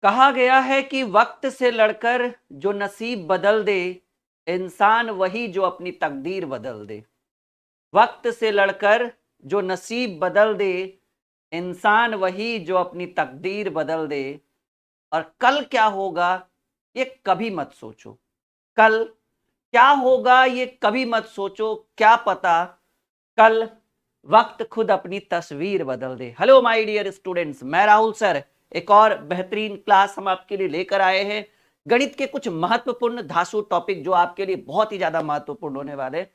कहा गया है कि वक्त से लड़कर जो नसीब बदल दे, इंसान वही जो अपनी तकदीर बदल दे। वक्त से लड़कर जो नसीब बदल दे, इंसान वही जो अपनी तकदीर बदल दे। और कल क्या होगा ये कभी मत सोचो। कल क्या होगा ये कभी मत सोचो, क्या पता कल वक्त खुद अपनी तस्वीर बदल दे। हेलो माय डियर स्टूडेंट्स, मैं राहुल सर एक और बेहतरीन क्लास हम आपके लिए लेकर आए हैं। गणित के कुछ महत्वपूर्ण धांसू टॉपिक जो आपके लिए बहुत ही ज्यादा महत्वपूर्ण होने वाले।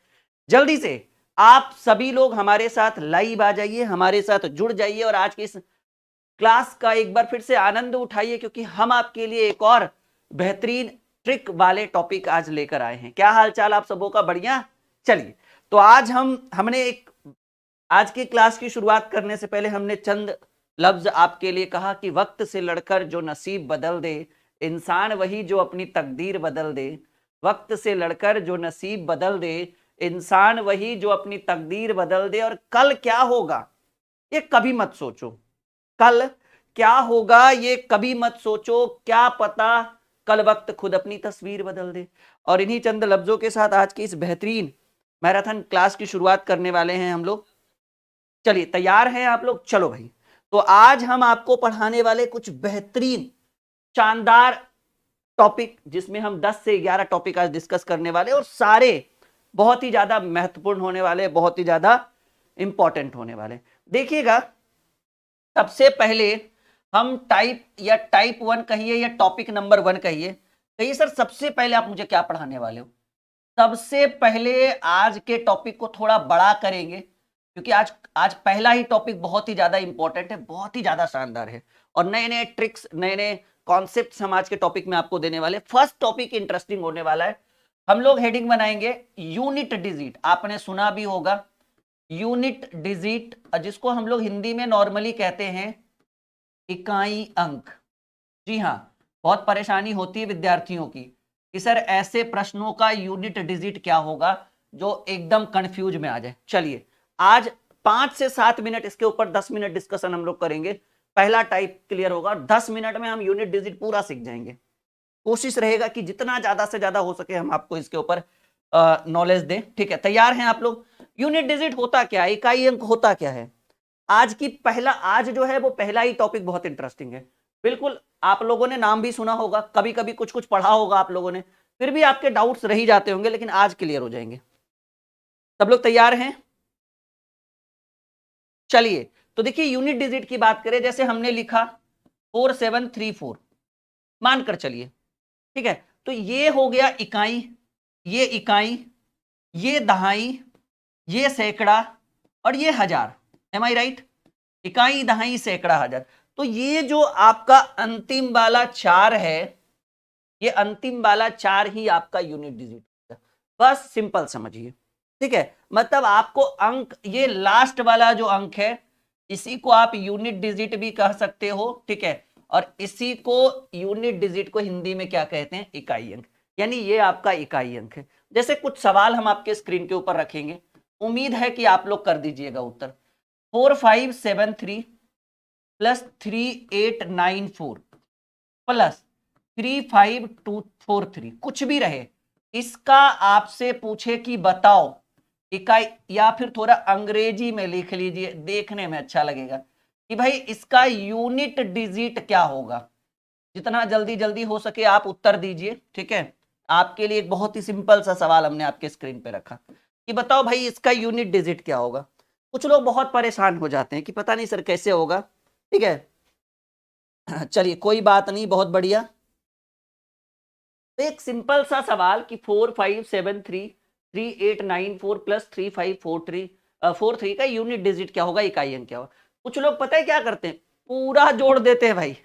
जल्दी से आप सभी लोग हमारे साथ लाइव आ जाइए, हमारे साथ जुड़ जाइए और आज की इस क्लास का एक बार फिर से आनंद उठाइए, क्योंकि हम आपके लिए एक और बेहतरीन ट्रिक वाले टॉपिक आज लेकर आए हैं। क्या हाल चाल आप सबों का? बढ़िया। चलिए, तो आज हमने एक आज की क्लास की शुरुआत करने से पहले हमने चंद लफ्ज आपके लिए कहा कि वक्त से लड़कर जो नसीब बदल दे, इंसान वही जो अपनी तकदीर बदल दे। वक्त से लड़कर जो नसीब बदल दे, इंसान वही जो अपनी तकदीर बदल दे। और कल क्या होगा ये कभी मत सोचो। कल क्या होगा ये कभी मत सोचो, क्या पता कल वक्त खुद अपनी तस्वीर बदल दे। और इन्हीं चंद लफ्जों के साथ आज की इस बेहतरीन मैराथन क्लास की शुरुआत करने वाले हैं हम लोग। चलिए, तैयार हैं आप लोग? चलो भाई, तो आज हम आपको पढ़ाने वाले कुछ बेहतरीन शानदार टॉपिक, जिसमें हम 10 से 11 टॉपिक आज डिस्कस करने वाले, और सारे बहुत ही ज्यादा महत्वपूर्ण होने वाले, बहुत ही ज्यादा इंपॉर्टेंट होने वाले। देखिएगा, सबसे पहले हम टाइप 1 कहिए या टॉपिक नंबर 1 कहिए सर, सबसे पहले आप मुझे क्या पढ़ाने वाले हो? सबसे पहले आज के टॉपिक को थोड़ा बड़ा करेंगे, क्योंकि आज आज पहला ही टॉपिक बहुत ही ज्यादा इंपॉर्टेंट है, बहुत ही ज्यादा शानदार है, और नए नए ट्रिक्स, नए नए कॉन्सेप्ट्स हम आज के टॉपिक में आपको देने वाले। फर्स्ट टॉपिक इंटरेस्टिंग होने वाला है। हम लोग हेडिंग बनाएंगे यूनिट डिजिट। आपने सुना भी होगा यूनिट डिजिट, जिसको हम लोग हिंदी में नॉर्मली कहते हैं इकाई अंक। जी हाँ, बहुत परेशानी होती है विद्यार्थियों की कि सर ऐसे प्रश्नों का यूनिट डिजिट क्या होगा, जो एकदम कंफ्यूज में आ जाए। चलिए, आज 5 से 7 मिनट इसके ऊपर 10 मिनट डिस्कशन हम लोग करेंगे। पहला टाइप क्लियर होगा, 10 मिनट में हम यूनिट डिजिट पूरा सीख जाएंगे। कोशिश रहेगा कि जितना ज्यादा से ज्यादा हो सके हम आपको इसके ऊपर नॉलेज दें। ठीक है, तैयार हैं आप लोग? यूनिट डिजिट होता क्या है, इकाई अंक होता क्या है? आज जो है वो पहला ही टॉपिक बहुत इंटरेस्टिंग है। बिल्कुल, आप लोगों ने नाम भी सुना होगा, कभी कभी कुछ कुछ पढ़ा होगा आप लोगों ने, फिर भी आपके डाउट्स रह जाते होंगे, लेकिन आज क्लियर हो जाएंगे। सब लोग तैयार हैं? चलिए, तो देखिए, यूनिट डिजिट की बात करें, जैसे हमने लिखा 4734, मानकर चलिए, ठीक है, तो ये हो गया इकाई, ये इकाई, ये दहाई, ये सैकड़ा, और ये हजार। एम आई राइट? इकाई, दहाई, सैकड़ा, हजार। तो ये जो आपका अंतिम वाला 4 है, ये अंतिम वाला 4 ही आपका यूनिट डिजिट है। बस सिंपल समझिए, ठीक है। मतलब आपको अंक, ये लास्ट वाला जो अंक है, इसी को आप यूनिट डिजिट भी कह सकते हो, ठीक है। और इसी को यूनिट डिजिट को हिंदी में क्या कहते हैं? इकाई अंक। यानी ये आपका इकाई अंक है। जैसे कुछ सवाल हम आपके स्क्रीन के ऊपर रखेंगे, उम्मीद है कि आप लोग कर दीजिएगा उत्तर। 4573 प्लस 3894 प्लस 35243, कुछ भी रहे, इसका आपसे पूछे कि बताओ इकाई, या फिर थोड़ा अंग्रेजी में लिख लीजिए, देखने में अच्छा लगेगा कि भाई इसका यूनिट डिजिट क्या होगा। जितना जल्दी जल्दी हो सके आप उत्तर दीजिए, ठीक है। आपके लिए एक बहुत ही सिंपल सा सवाल हमने आपके स्क्रीन पे रखा कि बताओ भाई इसका यूनिट डिजिट क्या होगा। कुछ लोग बहुत परेशान हो जाते हैं कि पता नहीं सर कैसे होगा, ठीक है। चलिए, कोई बात नहीं, बहुत बढ़िया। तो एक सिंपल सा सवाल कि 4573 3894 प्लस 3543 का यूनिट डिजिट क्या होगा, इकाई अंक क्या होगा। कुछ लोग पता है क्या करते हैं, पूरा जोड़ देते हैं भाई।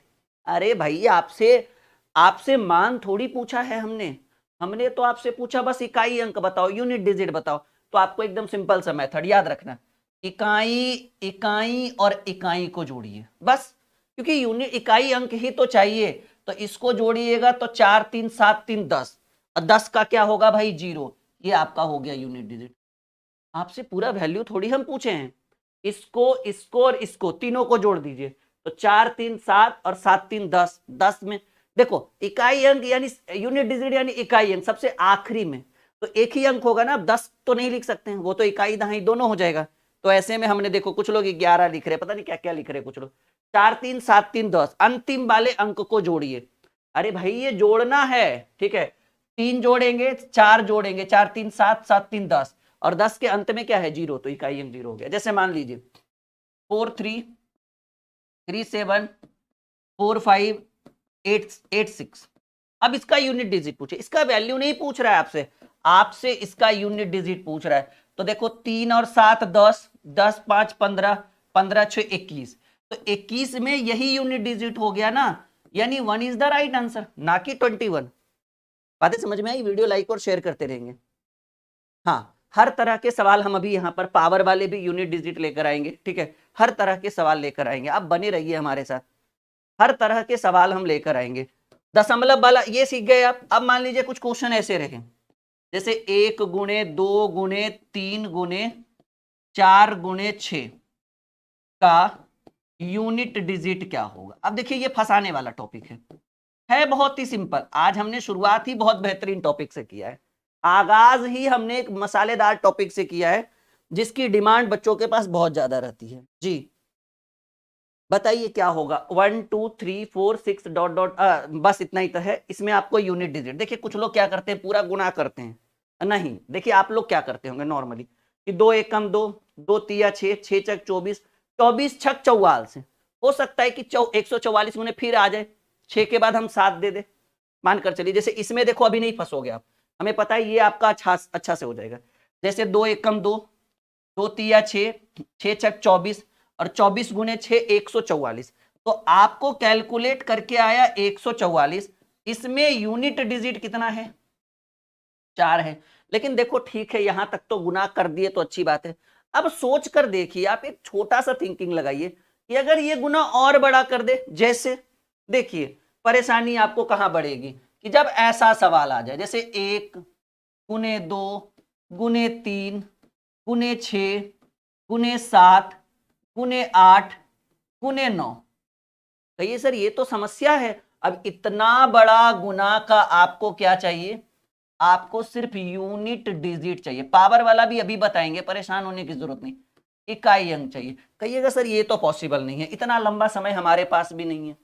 अरे भाई, आपसे आपसे मान थोड़ी पूछा है हमने हमने तो आपसे पूछा बस इकाई अंक बताओ, यूनिट डिजिट बताओ। तो आपको एकदम सिंपल सा मेथड याद रखना, इकाई, इकाई और इकाई को जोड़िए बस, क्योंकि यूनिट इकाई अंक ही तो चाहिए। तो इसको जोड़िएगा तो 4 3 7 3 10, और 10 का क्या होगा भाई? 0। ये आपका हो गया यूनिट डिजिट। आपसे पूरा वैल्यू थोड़ी हम पूछे हैं, इसको, इसको और इसको तीनों को जोड़ दीजिए, तो 4 3 7 और 7 3 10, 10 में देखो इकाई अंक यानी यूनिट डिजिट यानी इकाई अंक सबसे आखिरी में, तो एक ही अंक होगा ना, 10 तो नहीं लिख सकते हैं, वो तो इकाई दहाई दोनों हो जाएगा। तो ऐसे में हमने देखो कुछ लोग 11 लिख रहे हैं, पता नहीं क्या क्या लिख रहे हैं कुछ लोग। 4 3 7 3 10, अंतिम वाले अंक को जोड़िए। अरे भाई ये जोड़ना है, ठीक है, 3 जोड़ेंगे 4 जोड़ेंगे, 4 3 7 7 3 10, और 10 के अंत में क्या है 0, तो इकाई अंक 0 हो गया। जैसे मान लीजिए 4 3 3 7 4 5 8 6, अब इसका यूनिट डिजिट पूछे, इसका वैल्यू नहीं पूछ रहा है आपसे, आपसे इसका यूनिट डिजिट पूछ रहा है। तो देखो 3 और 7 10, 10 5 15, 15 6 21, तो 21 में यही यूनिट डिजिट हो गया ना, यानी 1 इज द राइट आंसर, ना कि 21। बातें समझ में आई? वीडियो लाइक और शेयर करते रहेंगे। हाँ, हर तरह के सवाल हम अभी यहाँ पर पावर वाले भी यूनिट डिजिट लेकर आएंगे, ठीक है, हर तरह के सवाल लेकर आएंगे, आप बने रहिए हमारे साथ, हर तरह के सवाल हम लेकर आएंगे। दशमलव वाला ये सीख गए आप। अब मान लीजिए कुछ क्वेश्चन ऐसे रहे, जैसे 1 गुणे 2 गुणे 3 गुणे 4 गुणे 6 का यूनिट डिजिट क्या होगा। अब देखिए ये फंसाने वाला टॉपिक है बहुत ही सिंपल। आज हमने शुरुआत ही बहुत बेहतरीन टॉपिक से किया है, आगाज ही हमने एक मसालेदार टॉपिक से किया है जिसकी डिमांड बच्चों के पास बहुत ज्यादा रहती है। जी बताइए क्या होगा। 1 2 3 4 6 डॉट डॉट, बस इतना ही तो है। इसमें आपको यूनिट डिजिट, देखिए कुछ लोग क्या करते हैं पूरा गुणा करते हैं, नहीं देखिए आप लोग क्या करते होंगे नॉर्मली कि 2 एकम 2, 2 तिया 6, 6 चक 24, 24 छक 44, हो सकता है कि 144 गुने फिर आ जाए, 6 के बाद हम 7 दे दे, मानकर चलिए। जैसे इसमें देखो अभी नहीं फंसोगे आप, हमें पता है ये आपका अच्छा से हो जाएगा। जैसे 2 एकम 2, 2 तिया 6, 6 चक 24 और 24 गुने 6 144, तो आपको कैलकुलेट करके आया 144। इसमें यूनिट डिजिट कितना है 4 है, लेकिन देखो ठीक है यहां तक तो गुना कर दिए तो अच्छी बात है। अब सोच कर देखिए, आप एक छोटा सा थिंकिंग लगाइए कि अगर ये गुना और बड़ा कर दे, जैसे देखिए परेशानी आपको कहां बढ़ेगी कि जब ऐसा सवाल आ जाए जैसे 1 गुने 2 गुने 3 गुने 6 गुने 7 गुने 8 गुने 9, कहिए सर ये तो समस्या है। अब इतना बड़ा गुना का आपको क्या चाहिए, आपको सिर्फ यूनिट डिजिट चाहिए। पावर वाला भी अभी बताएंगे, परेशान होने की जरूरत नहीं, इकाई अंक चाहिए। कहिएगा सर ये तो पॉसिबल नहीं है, इतना लंबा समय हमारे पास भी नहीं है।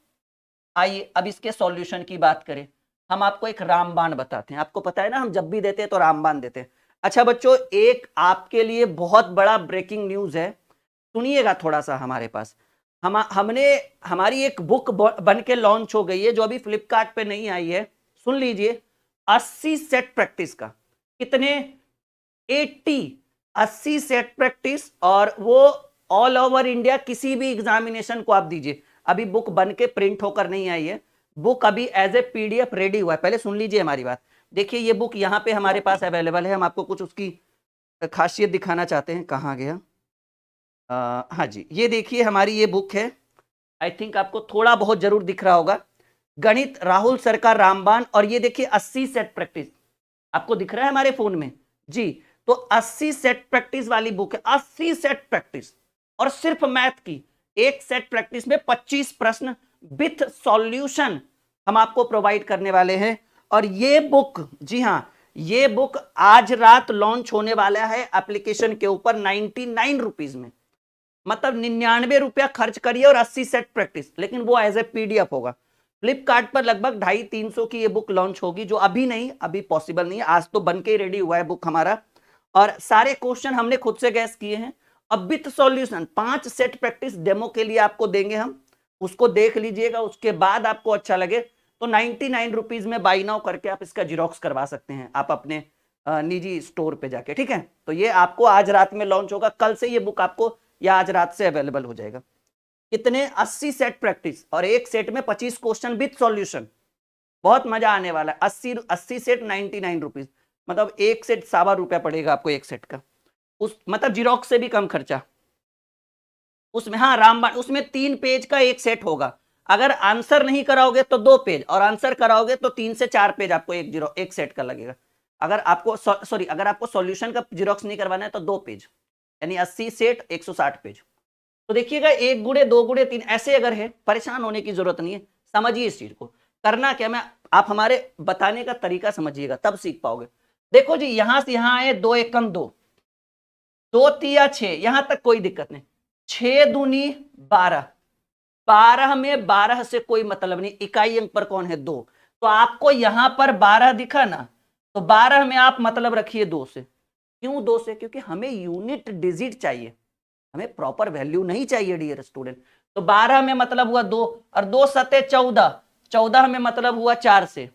आइए अब इसके सॉल्यूशन की बात करें। हम आपको एक रामबाण बताते हैं, आपको पता है ना हम जब भी देते हैं तो रामबाण देते हैं। अच्छा बच्चों एक आपके लिए बहुत बड़ा ब्रेकिंग न्यूज है, सुनिएगा थोड़ा सा। हमारे पास हमने हमारी एक बुक बन के लॉन्च हो गई है जो अभी फ्लिपकार्ट पे नहीं आई है, सुन लीजिए। 80 सेट प्रैक्टिस का, कितने 80 सेट प्रैक्टिस, और वो ऑल ओवर इंडिया किसी भी एग्जामिनेशन को आप दीजिए। अभी बुक बन के प्रिंट होकर नहीं आई है, बुक अभी एज ए पीडीएफ रेडी हुआ है। पहले सुन लीजिए हमारी बात। देखिए ये बुक यहाँ पे हमारे पास अवेलेबल है, हम आपको कुछ उसकी खासियत दिखाना चाहते हैं। कहाँ गया, हाँ जी ये देखिए हमारी ये बुक है, आई थिंक आपको थोड़ा बहुत जरूर दिख रहा होगा, गणित राहुल सर का रामबाण। और ये देखिए 80 सेट प्रैक्टिस आपको दिख रहा है हमारे फोन में जी। तो 80 सेट प्रैक्टिस वाली बुक है, 80 सेट प्रैक्टिस, और सिर्फ मैथ की। एक सेट प्रैक्टिस में 25 प्रश्न विथ सॉल्यूशन हम आपको प्रोवाइड करने वाले हैं। और ये बुक, जी हाँ ये बुक आज रात लॉन्च होने वाला है एप्लीकेशन के ऊपर 99 रुपीज में, मतलब 99 रुपया खर्च करिए और 80 सेट प्रैक्टिस, लेकिन वो एज ए पीडीएफ होगा। फ्लिपकार्ट पर लगभग 250-300 की ये बुक लॉन्च होगी, जो अभी नहीं, अभी पॉसिबल नहीं है, आज तो बन के ही रेडी हुआ है बुक हमारा। और सारे क्वेश्चन हमने खुद से गैस किए हैं, अब with solution 5 set practice demo के लिए आपको देंगे हम, उसको देख लीजिएगा। उसके बाद आपको अच्छा लगे तो 99 रुपीज में बाई नाउ करके आप इसका जिरोक्स करवा सकते हैं आप अपने निजी स्टोर पे जाके, ठीक है। तो ये आपको आज रात में लॉन्च होगा, कल से ये बुक आपको या आज रात से अवेलेबल हो जाएगा। कितने 80 सेट प्रैक्टिस और एक सेट में 25 क्वेश्चन विथ सॉल्यूशन, बहुत मजा आने वाला है। 80 सेट 99 रुपीज, मतलब एक सेट 1.25 रुपया पड़ेगा आपको एक सेट का, उस मतलब जिरोक्स से भी कम खर्चा उसमें। हाँ रामबाण, उसमें 3 पेज का एक सेट होगा, अगर आंसर नहीं कराओगे तो 2 पेज, और आंसर कराओगे तो 3 से 4 पेज आपको एक सेट का लगेगा। अगर आपको अगर आपको सॉल्यूशन का जिरोक्स नहीं करवाना है तो 2 पेज, यानी 80 सेट 160 पेज। तो देखिएगा 1 गुणे 2 गुणे 3 ऐसे अगर है, परेशान होने की जरूरत नहीं है, समझिए इस चीज को। करना क्या, मैं आप हमारे बताने का तरीका समझिएगा तब सीख पाओगे। देखो जी, यहां से यहां आए 2 एकम 2, 2 तिया 6, यहां तक कोई दिक्कत नहीं। 6 दूनी 12, 12 में 12 से कोई मतलब नहीं, इकाई अंक पर कौन है 2, तो आपको यहां पर 12 दिखा ना, तो 12 में आप मतलब रखिए 2 से। क्यों 2 से? क्योंकि हमें यूनिट डिजिट चाहिए, हमें प्रॉपर वैल्यू नहीं चाहिए डियर स्टूडेंट। तो 12 में मतलब हुआ 2, और 2 सते 14, 14 में मतलब हुआ 4 से,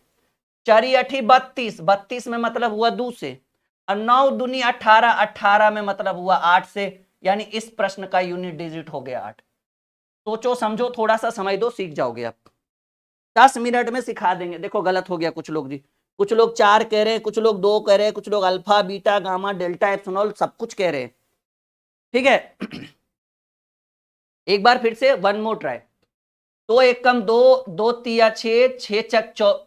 4 8 32, 32 में मतलब हुआ 2 से, और 9 दूनी 18, 18 में मतलब हुआ 8 से। यानी इस प्रश्न का यूनिट डिजिट हो गया 8। सोचो समझो, थोड़ा सा समय दो, सीख जाओगे आप, 10 मिनट में सिखा देंगे। देखो गलत हो गया कुछ लोग जी, कुछ लोग 4 कह रहे हैं, कुछ लोग 2 कह रहे हैं, कुछ लोग alpha beta gamma delta epsilon सब कुछ कह रहे हैं। ठीक है एक बार फिर से वन मोर ट्राई। तो एकम 2, 2 तिया 6, 6 चक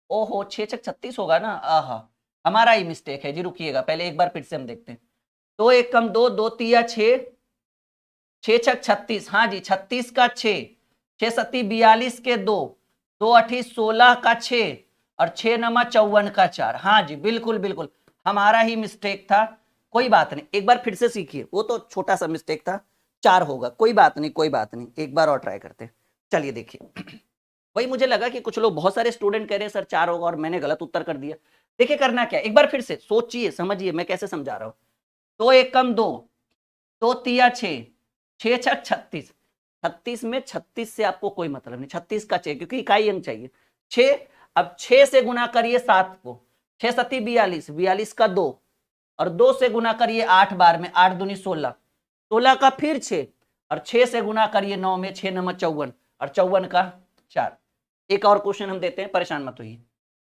ओहो 6 चक 36 होगा ना, आहा हमारा ही मिस्टेक है जी, रुकिएगा पहले एक बार फिर से हम देखते हैं। तो एकम 2, 2 तिया 6, 6 छक 36, हाँ जी 36 का 6, 6 सती 42 के 2, 2 अठी 16 का 6, और 6 नमा 54 का 4। हाँ जी बिल्कुल बिल्कुल हमारा ही मिस्टेक था, कोई बात नहीं, एक बार फिर से सीखिए, वो तो छोटा सा मिस्टेक था, 4 होगा, कोई बात नहीं कोई बात नहीं, एक बार और ट्राई करते हैं। चलिए देखिए वही मुझे लगा कि कुछ लोग, बहुत सारे स्टूडेंट कह रहे हैं सर 4 होगा, और मैंने गलत उत्तर कर दिया। देखिए करना क्या, एक बार फिर से सोचिए समझिए मैं कैसे समझा रहा हूं। 2 एकम 2, 2 तिया 6, 6 छक 36, 36 में 36 से आपको कोई मतलब नहीं, 36 का 6 क्योंकि इकाई अंक चाहिए 6। अब 6 से गुना करिए 7 को, 6 सती 42, 42 का 2, और 2 से गुना करिए 8 बार में, 8 दूनी 16, 16 का फिर 6, और 6 से गुना करिए 9 में, 6 नंबर 54, और 54 का 4। एक और क्वेश्चन हम देते हैं, परेशान मत होइए।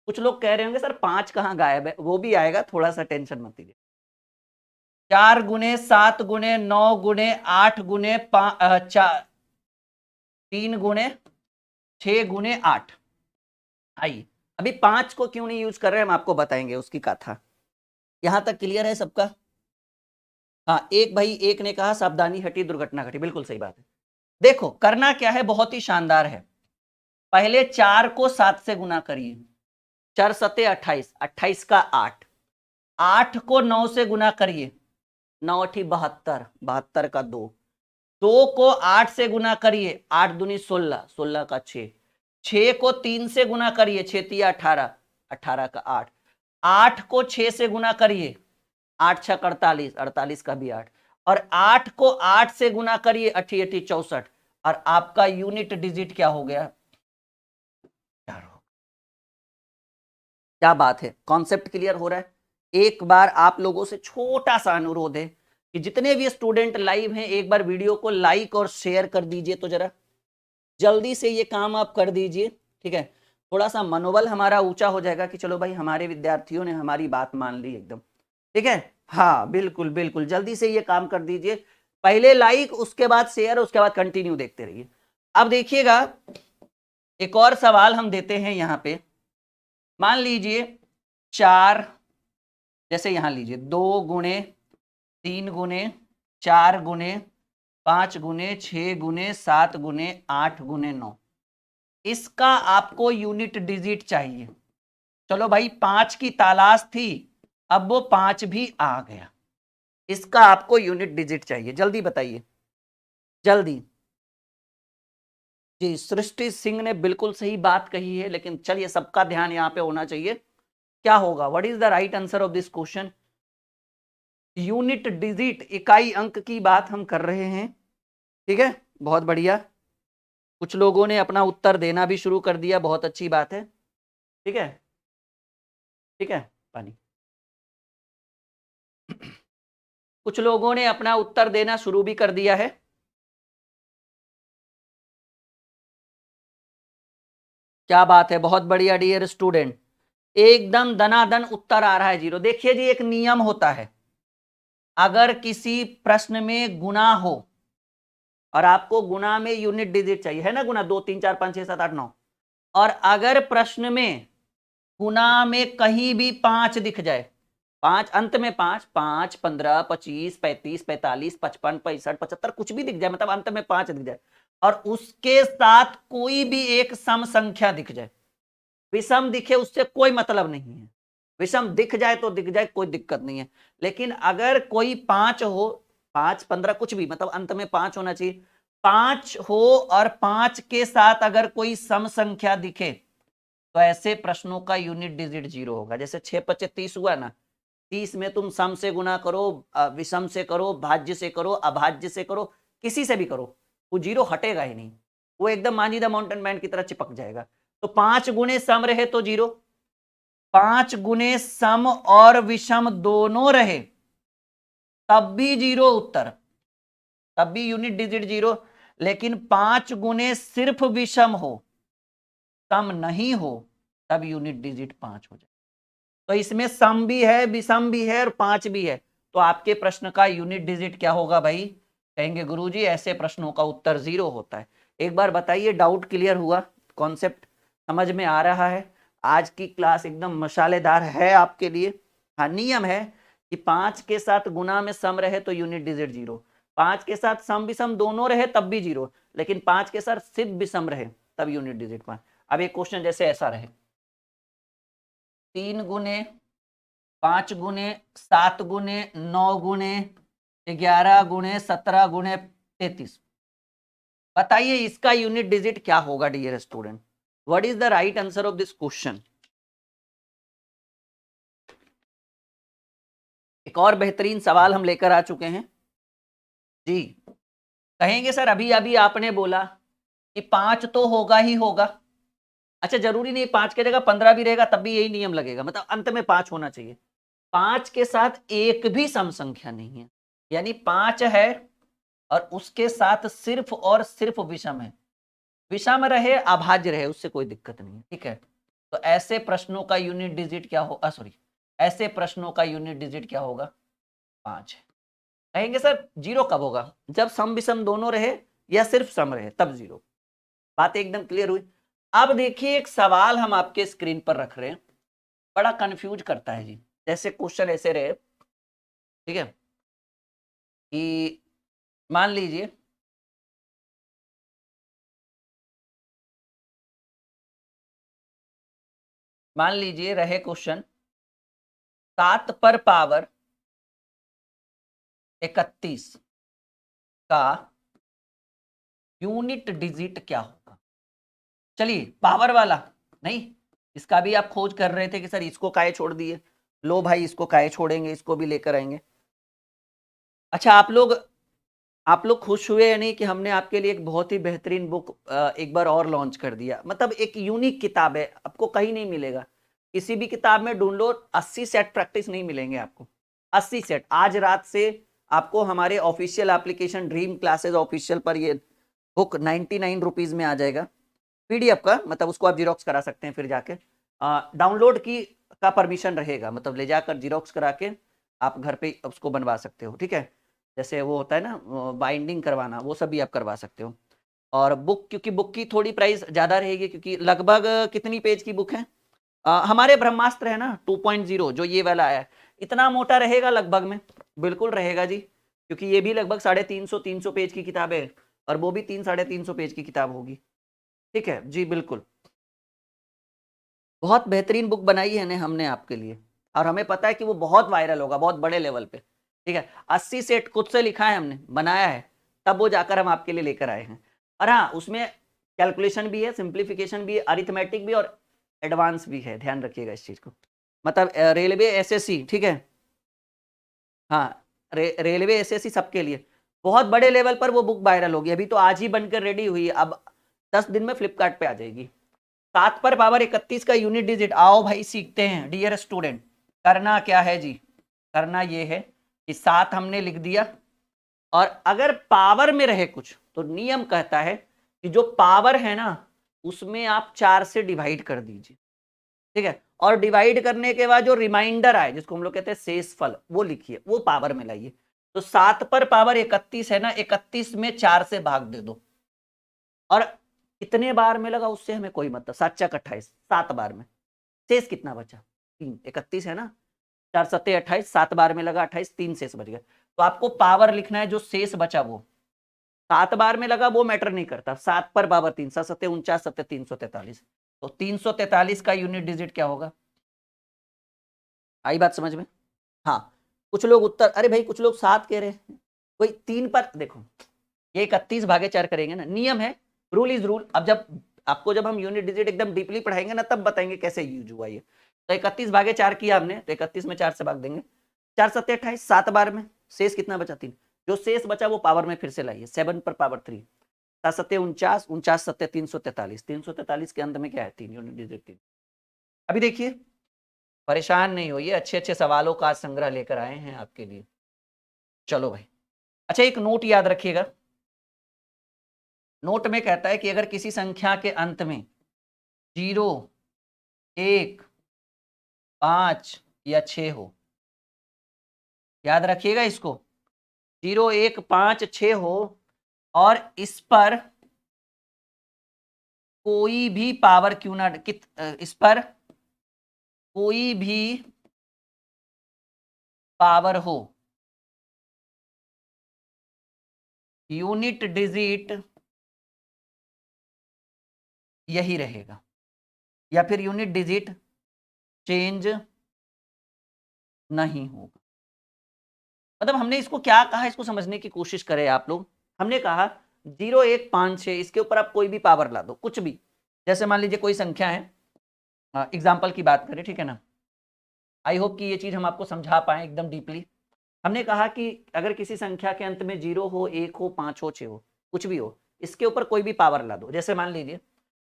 कुछ लोग कह रहे होंगे सर 5 कहाँ गायब है, वो भी आएगा, थोड़ा सा टेंशन मत लीजिए। 4 गुने 7 गुने 9 गुने 8 गुने 3 गुने 6 गुने 8। आइए अभी 5 को क्यों नहीं यूज कर रहे हैं हम आपको बताएंगे उसकी कथा। यहां तक क्लियर है सबका? हाँ एक भाई एक ने कहा सावधानी हटी दुर्घटना घटी, बिल्कुल सही बात है। देखो करना क्या है, बहुत ही शानदार है। पहले 4 को 7 से गुना करिए, 4 सते 28, 28 का 8, 8 को 9 से गुना करिए, 9 अठी 72, 72 का 2, 2 को 8 से गुना करिए, 8 दूनी 16, 16 का 6, 6 को 3 से गुना करिए, 6 तिया 18, 18 का 8, 8 को 6 से गुना करिए, 8 छक 48, 48 का भी 8, और 8 को 8 से गुना करिए, 8 8 64, और आपका यूनिट डिजिट क्या हो गया? 4 हो। क्या बात है, कॉन्सेप्ट क्लियर हो रहा है? एक बार आप लोगों से छोटा सा अनुरोध है कि जितने भी स्टूडेंट लाइव हैं एक बार वीडियो को लाइक और शेयर कर दीजिए, तो जरा जल्दी से ये काम आप कर दीजिए। ठीक है, थोड़ा सा मनोबल हमारा ऊंचा हो जाएगा कि चलो भाई हमारे विद्यार्थियों ने हमारी बात मान ली एकदम। ठीक है, हाँ बिल्कुल बिल्कुल जल्दी से ये काम कर दीजिए, पहले लाइक उसके बाद शेयर उसके बाद कंटिन्यू देखते रहिए। अब देखिएगा एक और सवाल हम देते हैं यहाँ पे, मान लीजिए 4, जैसे यहां लीजिए 2 गुणे 3 गुणे 4 गुणे 5 गुणे 6 गुणे 7 गुणे 8 गुणे 9, इसका आपको यूनिट डिजिट चाहिए। चलो भाई 5 की तलाश थी, अब वो 5 भी आ गया, इसका आपको यूनिट डिजिट चाहिए, जल्दी बताइए जल्दी। जी सृष्टि सिंह ने बिल्कुल सही बात कही है, लेकिन चलिए सबका ध्यान यहाँ पे होना चाहिए। क्या होगा, what is the right answer of this question? Unit digit इकाई अंक की बात हम कर रहे हैं। ठीक है बहुत बढ़िया, कुछ लोगों ने अपना उत्तर देना भी शुरू कर दिया, बहुत अच्छी बात है। ठीक है ठीक है पानी, कुछ लोगों ने अपना उत्तर देना शुरू भी कर दिया है। क्या बात है, बहुत बढ़िया डियर स्टूडेंट, एकदम दनादन उत्तर आ रहा है जीरो। देखिए जी एक नियम होता है, अगर किसी प्रश्न में गुना हो और आपको गुना में यूनिट डिजिट चाहिए, है ना, गुना 2 3 4 5 6 7 8 9, और अगर प्रश्न में गुना में कहीं भी 5 दिख जाए 5 अंत में 5, 5, 15, 25, 35, 45, 55, 65, 75 कुछ भी दिख जाए, मतलब अंत में 5 दिख जाए और उसके साथ कोई भी एक सम संख्या दिख जाए, विषम दिखे उससे कोई मतलब नहीं है, विषम दिख जाए तो दिख जाए, कोई दिक्कत नहीं है। लेकिन अगर कोई 5 हो, 5, 15 कुछ भी, मतलब अंत में 5 होना चाहिए, 5 हो और 5 के साथ अगर कोई सम संख्या दिखे तो ऐसे प्रश्नों का यूनिट डिजिट 0 होगा। जैसे 6 25 30 हुआ ना, 30 में तुम सम से गुना करो, विषम से करो, भाज्य से करो, अभाज्य से करो, किसी से भी करो, वो 0 हटेगा ही नहीं, वो एकदम मांझीदा माउंटेन मैन की तरह चिपक जाएगा। तो 5 गुणे सम रहे तो 0, 5 गुणे सम और विषम दोनों रहे तब भी 0 उत्तर, तब भी यूनिट डिजिट 0। लेकिन 5 गुणे सिर्फ विषम हो, सम नहीं हो, तब यूनिट डिजिट 5 हो जाए। तो इसमें सम भी है, विषम भी है और 5 भी है, तो आपके प्रश्न का यूनिट डिजिट क्या होगा भाई? कहेंगे गुरुजी ऐसे प्रश्नों का उत्तर 0 होता है। एक बार बताइए, डाउट क्लियर हुआ? कॉन्सेप्ट समझ में आ रहा है? आज की क्लास एकदम मसालेदार है आपके लिए। हाँ, नियम है कि 5 के साथ गुना में सम रहे तो यूनिट डिजिट 0, 5 के साथ सम विषम दोनों रहे तब भी 0, लेकिन 5 के साथ सिर्फ विषम रहे तब यूनिट डिजिट 5। अब एक क्वेश्चन जैसे ऐसा रहे, 3 गुने 5 गुने 7 गुने 9 गुने 11 गुने 17 गुने 33, बताइए इसका यूनिट डिजिट क्या होगा dear student? What is the right answer of this question? एक और बेहतरीन सवाल हम लेकर आ चुके हैं जी। कहेंगे सर अभी अभी आपने बोला कि 5 तो होगा ही होगा। अच्छा, जरूरी नहीं 5 की जगह 15 भी रहेगा तब भी यही नियम लगेगा, मतलब अंत में 5 होना चाहिए। 5 के साथ एक भी सम संख्या नहीं है, यानी 5 है और उसके साथ सिर्फ और सिर्फ विषम है, विषम रहे अभाज्य रहे उससे कोई दिक्कत नहीं है, ठीक है। तो ऐसे प्रश्नों का यूनिट डिजिट क्या हो, सॉरी, ऐसे प्रश्नों का यूनिट डिजिट क्या होगा? 5 है। कहेंगे सर 0 कब होगा? जब सम विषम दोनों रहे या सिर्फ सम रहे तब 0। बात एकदम क्लियर हुई। अब देखिए एक सवाल हम आपके स्क्रीन पर रख रहे हैं, बड़ा कंफ्यूज करता है जी। जैसे क्वेश्चन ऐसे रहे, ठीक है, कि मान लीजिए रहे क्वेश्चन 7 पर पावर 31 का यूनिट डिजिट क्या होगा? चलिए पावर वाला नहीं, इसका भी आप खोज कर रहे थे कि सर इसको काहे छोड़ दिए, लो भाई इसको काहे छोड़ेंगे, इसको भी लेकर आएंगे। अच्छा, आप लोग खुश हुए या नहीं कि हमने आपके लिए एक बहुत ही बेहतरीन बुक एक बार और लॉन्च कर दिया? मतलब एक यूनिक किताब है, आपको कहीं नहीं मिलेगा, किसी भी किताब में ढूंढ लो 80 सेट प्रैक्टिस नहीं मिलेंगे आपको, 80 सेट। आज रात से आपको हमारे official application dream classes official पर ये बुक 99 रुपीज में आ जाएगा, पीडीएफ का, मतलब उसको आप जीरोक्स करा सकते हैं, फिर जाके डाउनलोड की का परमिशन रहेगा, मतलब ले जाकर जीरोक्स करा के आप घर पे उसको बनवा सकते हो, ठीक है। जैसे वो होता है ना बाइंडिंग करवाना, वो सब भी आप करवा सकते हो। और बुक, क्योंकि बुक की थोड़ी प्राइस ज़्यादा रहेगी, क्योंकि लगभग कितनी पेज की बुक है? हमारे ब्रह्मास्त्र है ना 2.0 जो ये वाला आया है, इतना मोटा रहेगा लगभग में, बिल्कुल रहेगा जी, क्योंकि ये भी लगभग 350 पेज की किताब है और वो भी 300-350 पेज की किताब होगी, ठीक है जी, बिल्कुल। बहुत बेहतरीन बुक बनाई है ने हमने आपके लिए, और हमें पता है कि वो बहुत वायरल होगा, बहुत बड़े लेवल पे, ठीक है। 80 सेट खुद से लिखा है हमने, बनाया है, तब वो जाकर हम आपके लिए लेकर आए हैं। और हाँ, उसमें कैलकुलेशन भी है, सिंप्लीफिकेशन भी है, अरिथमेटिक भी और एडवांस भी है, ध्यान रखिएगा इस चीज को। मतलब रेलवे एसएससी, ठीक है, हाँ, रेलवे एसएससी सबके लिए बहुत बड़े लेवल पर वो बुक वायरल होगी। अभी तो आज ही बनकर रेडी हुई है, अब 10 दिन में फ्लिपकार्ट पे आ जाएगी। 7 पर पावर 31 का यूनिट डिजिट, आओ भाई सीखते हैं डियर स्टूडेंट। करना क्या है जी? करना ये है कि 7 हमने लिख दिया, और अगर पावर में रहे कुछ तो नियम कहता है कि जो पावर है ना उसमें आप 4 से डिवाइड कर दीजिए, ठीक है। और डिवाइड करने के बाद जो रिमाइंडर आए, जिसको हम लोग कहते हैं शेषफल, वो लिखिए, वो पावर में लाइए। तो 7 पर पावर 31 है ना, 31 में 4 से भाग दे दो, और कितने बार में लगा उससे हमें कोई मतलब, 7 × 28, 7 बार में, शेष कितना बचा? 3, 31 है ना, 4 सत्ते 28, 7 बार में लगा 28, 3 शेष बच गया। तो आपको पावर लिखना है, जो शेष बचा वो 7 बार में लगा वो मैटर नहीं करता, 7 पर पावर 3, 7 सत्ते 49, सत्ते 343। तो 343 का यूनिट डिजिट क्या होगा? आई बात समझ में? हाँ, कुछ लोग उत्तर, अरे भाई कुछ लोग 7 कह रहे हैं, कोई 3 पर, देखो ये 31/4 करेंगे ना, नियम है, रूल इज रूल। अब जब हम यूनिट डिजिट एकदम डीपली पढ़ाएंगे ना, तब बताएंगे कैसे यूज हुआ ये। तो 31/4 किया हमने, तो 31 में 4 से भाग देंगे, 4 सत्ते 28, 7 बार में शेष कितना बचा? 3। जो शेष बचा वो पावर में फिर से लाइए, 7 पर पावर 3, 7 सत्ते 49, 49 सत्ते 343, 343 के अंत में क्या है? 3, यूनिट डिजिट 3। अभी देखिए, परेशान नहीं होइए, अच्छे अच्छे सवालों का संग्रह लेकर आए हैं आपके लिए। चलो भाई, अच्छा एक नोट याद रखिएगा, नोट में कहता है कि अगर किसी संख्या के अंत में 0, 1, 5 या 6 हो, याद रखिएगा इसको, 0, 1, 5, 6 हो और इस पर कोई भी पावर क्यों ना, इस पर कोई भी पावर हो, यूनिट डिजिट यही रहेगा, या फिर यूनिट डिजिट चेंज नहीं होगा। मतलब हमने इसको क्या कहा, इसको समझने की कोशिश करें आप लोग। हमने कहा 0, 1, 5, 6, इसके ऊपर आप कोई भी पावर ला दो, कुछ भी, जैसे मान लीजिए कोई संख्या है, एग्जाम्पल की बात करें, ठीक है ना, आई होप कि ये चीज हम आपको समझा पाए एकदम डीपली। हमने कहा कि अगर किसी संख्या के अंत में 0 हो, 1 हो, 5 हो, 6 हो, कुछ भी हो, इसके ऊपर कोई भी पावर ला दो। जैसे मान लीजिए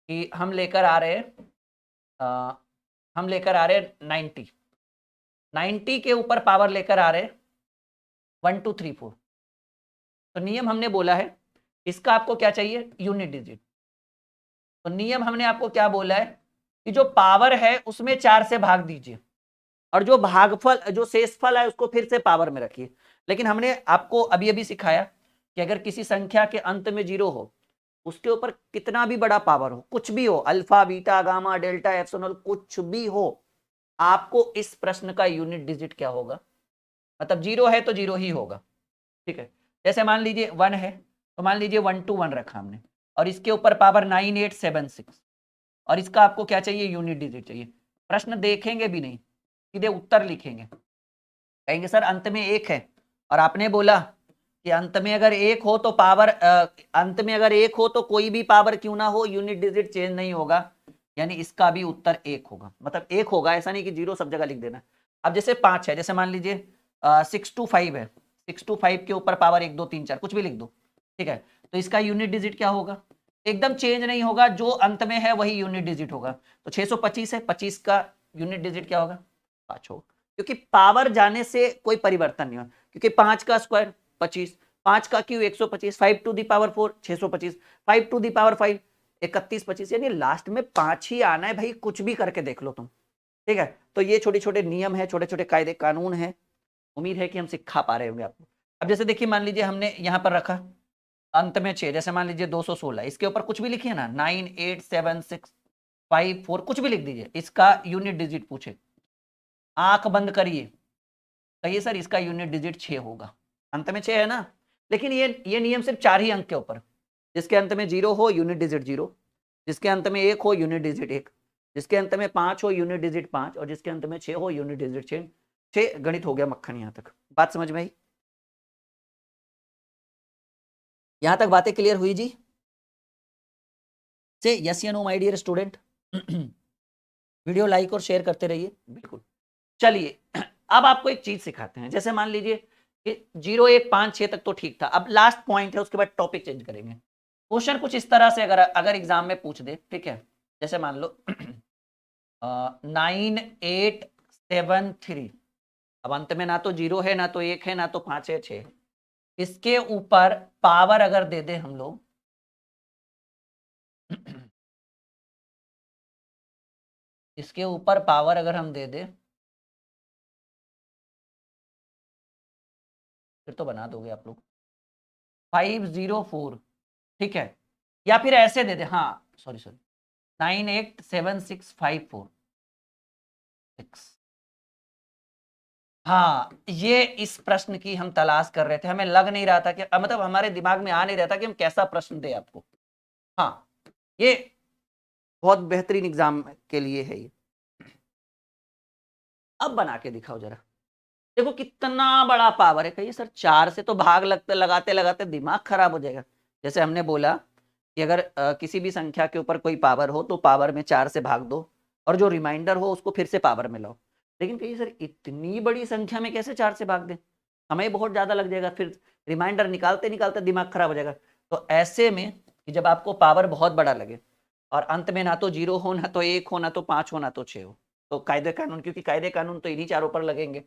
कि हम लेकर आ रहे हैं 90, 90 के ऊपर पावर लेकर आ रहे हैं 1, 2, 3, 4। तो नियम हमने बोला है, इसका आपको क्या चाहिए? Unit digit. तो नियम हमने आपको क्या बोला है कि जो पावर है उसमें 4 से भाग दीजिए, और जो भागफल, जो शेषफल है उसको फिर से पावर में रखिए। लेकिन हमने आपको अभी अभी सिखाया कि अगर किसी संख्या के अंत में 0 हो, उसके ऊपर कितना भी बड़ा पावर हो, कुछ भी हो, alpha, beta, gamma, delta, epsilon, कुछ भी हो, आपको इस प्रश्न का यूनिट डिजिट क्या होगा? मतलब 0 है तो 0 ही होगा, ठीक है। जैसे मान लीजिए 1 है, तो मान लीजिए 1 to 1 रखा हमने, और इसके ऊपर पावर 9876, और इसका आपको क्या चाहिए? यूनिट डिजिट चाहिए। प्रश्न देखेंगे भी नहीं, सीधे उत्तर लिखेंगे, कहेंगे सर अंत में 1 है, और आपने बोला कि अंत में अगर 1 हो तो पावर, अंत में अगर 1 हो तो कोई भी पावर क्यों ना हो, यूनिट डिजिट चेंज नहीं होगा, यानी इसका भी उत्तर 1 होगा। मतलब 1 होगा, ऐसा नहीं कि 0 सब जगह लिख देना। अब जैसे 5 है, जैसे मान लीजिए 6 to 5 है, 6 to 5 के ऊपर पावर 1, 2, 3, 4 कुछ भी लिख दो, ठीक है। तो इसका यूनिट डिजिट क्या होगा? एकदम चेंज नहीं होगा, जो अंत में है वही यूनिट डिजिट होगा। तो 625 है, 25 का यूनिट डिजिट क्या होगा? 5 होगा, क्योंकि पावर जाने से कोई परिवर्तन नहीं हुआ, क्योंकि 5 का स्क्वायर 25, 5 का cube 125, 5 to the power 4 625, 5 to the power 5 31, 25, यानी लास्ट में 5 ही आना है भाई, कुछ भी करके देख लो तुम, ठीक है। तो ये छोटे छोटे नियम है, छोटे छोटे कायदे कानून है, उम्मीद है कि हम सिखा पा रहे होंगे आपको। अब जैसे देखिए, मान लीजिए हमने यहाँ पर रखा अंत में 6, जैसे मान लीजिए 216, इसके ऊपर कुछ भी लिखिए ना, 9, 8, 7, 6, 5, 4 कुछ भी लिख दीजिए, इसका यूनिट डिजिट पूछे, आंख बंद करिए, कहिए सर इसका यूनिट डिजिट 6 होगा। अंत में 6 है ना, लेकिन ये नियम सिर्फ 4 ही अंक के ऊपर, जिसके अंत में 0 हो यूनिट डिजिट 0, जिसके अंत में 1 हो यूनिट डिजिट 1, जिसके अंत में 5 हो यूनिट डिजिट 5, और जिसके अंत में 6 हो यूनिट डिजिट 6। 6 गणित हो गया मक्खन। यहां तक बात समझ में आई? यहां तक बातें क्लियर हुई जी? से यस या no my dear student? Video like और शेयर करते रहिए, बिल्कुल। चलिए अब आपको एक चीज सिखाते हैं, जैसे मान लीजिए कि 0, 1, 5, 6 तक तो ठीक था, अब लास्ट पॉइंट है, उसके बाद टॉपिक चेंज करेंगे। क्वेश्चन कुछ इस तरह से अगर अगर एग्जाम में पूछ दे, ठीक है, जैसे मान लो 9873, अब अंत में ना तो 0 है, ना तो 1 है, ना तो 5 है, 6, इसके ऊपर पावर अगर दे दे हम लोग इसके ऊपर पावर अगर हम दे दे, फिर तो बना दोगे आप लोग, 504, ठीक है, या फिर ऐसे दे दे, हाँ सॉरी 987654 6, हाँ, ये इस प्रश्न की हम तलाश कर रहे थे, हमें लग नहीं रहा था कि मतलब हमारे दिमाग में आ नहीं रहा था कि हम कैसा प्रश्न दें आपको। हाँ, ये बहुत बेहतरीन एग्जाम के लिए है ये। अब बना के दिखाओ जरा, देखो कितना बड़ा पावर है। कहिए सर 4 से तो भाग लगते लगाते लगाते दिमाग खराब हो जाएगा। जैसे हमने बोला कि अगर किसी भी संख्या के ऊपर कोई पावर हो तो पावर में 4 से भाग दो और जो रिमाइंडर हो उसको फिर से पावर में लाओ। लेकिन कहिए सर इतनी बड़ी संख्या में कैसे 4 से भाग दें, हमें बहुत ज्यादा लग जाएगा, फिर रिमाइंडर निकालते निकालते दिमाग खराब हो जाएगा। तो ऐसे में कि जब आपको पावर बहुत बड़ा लगे और अंत में ना तो 0 हो, ना तो 1 हो, ना तो 5 हो, ना तो 6 हो, तो कायदे कानून, क्योंकि कायदे कानून तो इन्हीं चारों पर लगेंगे,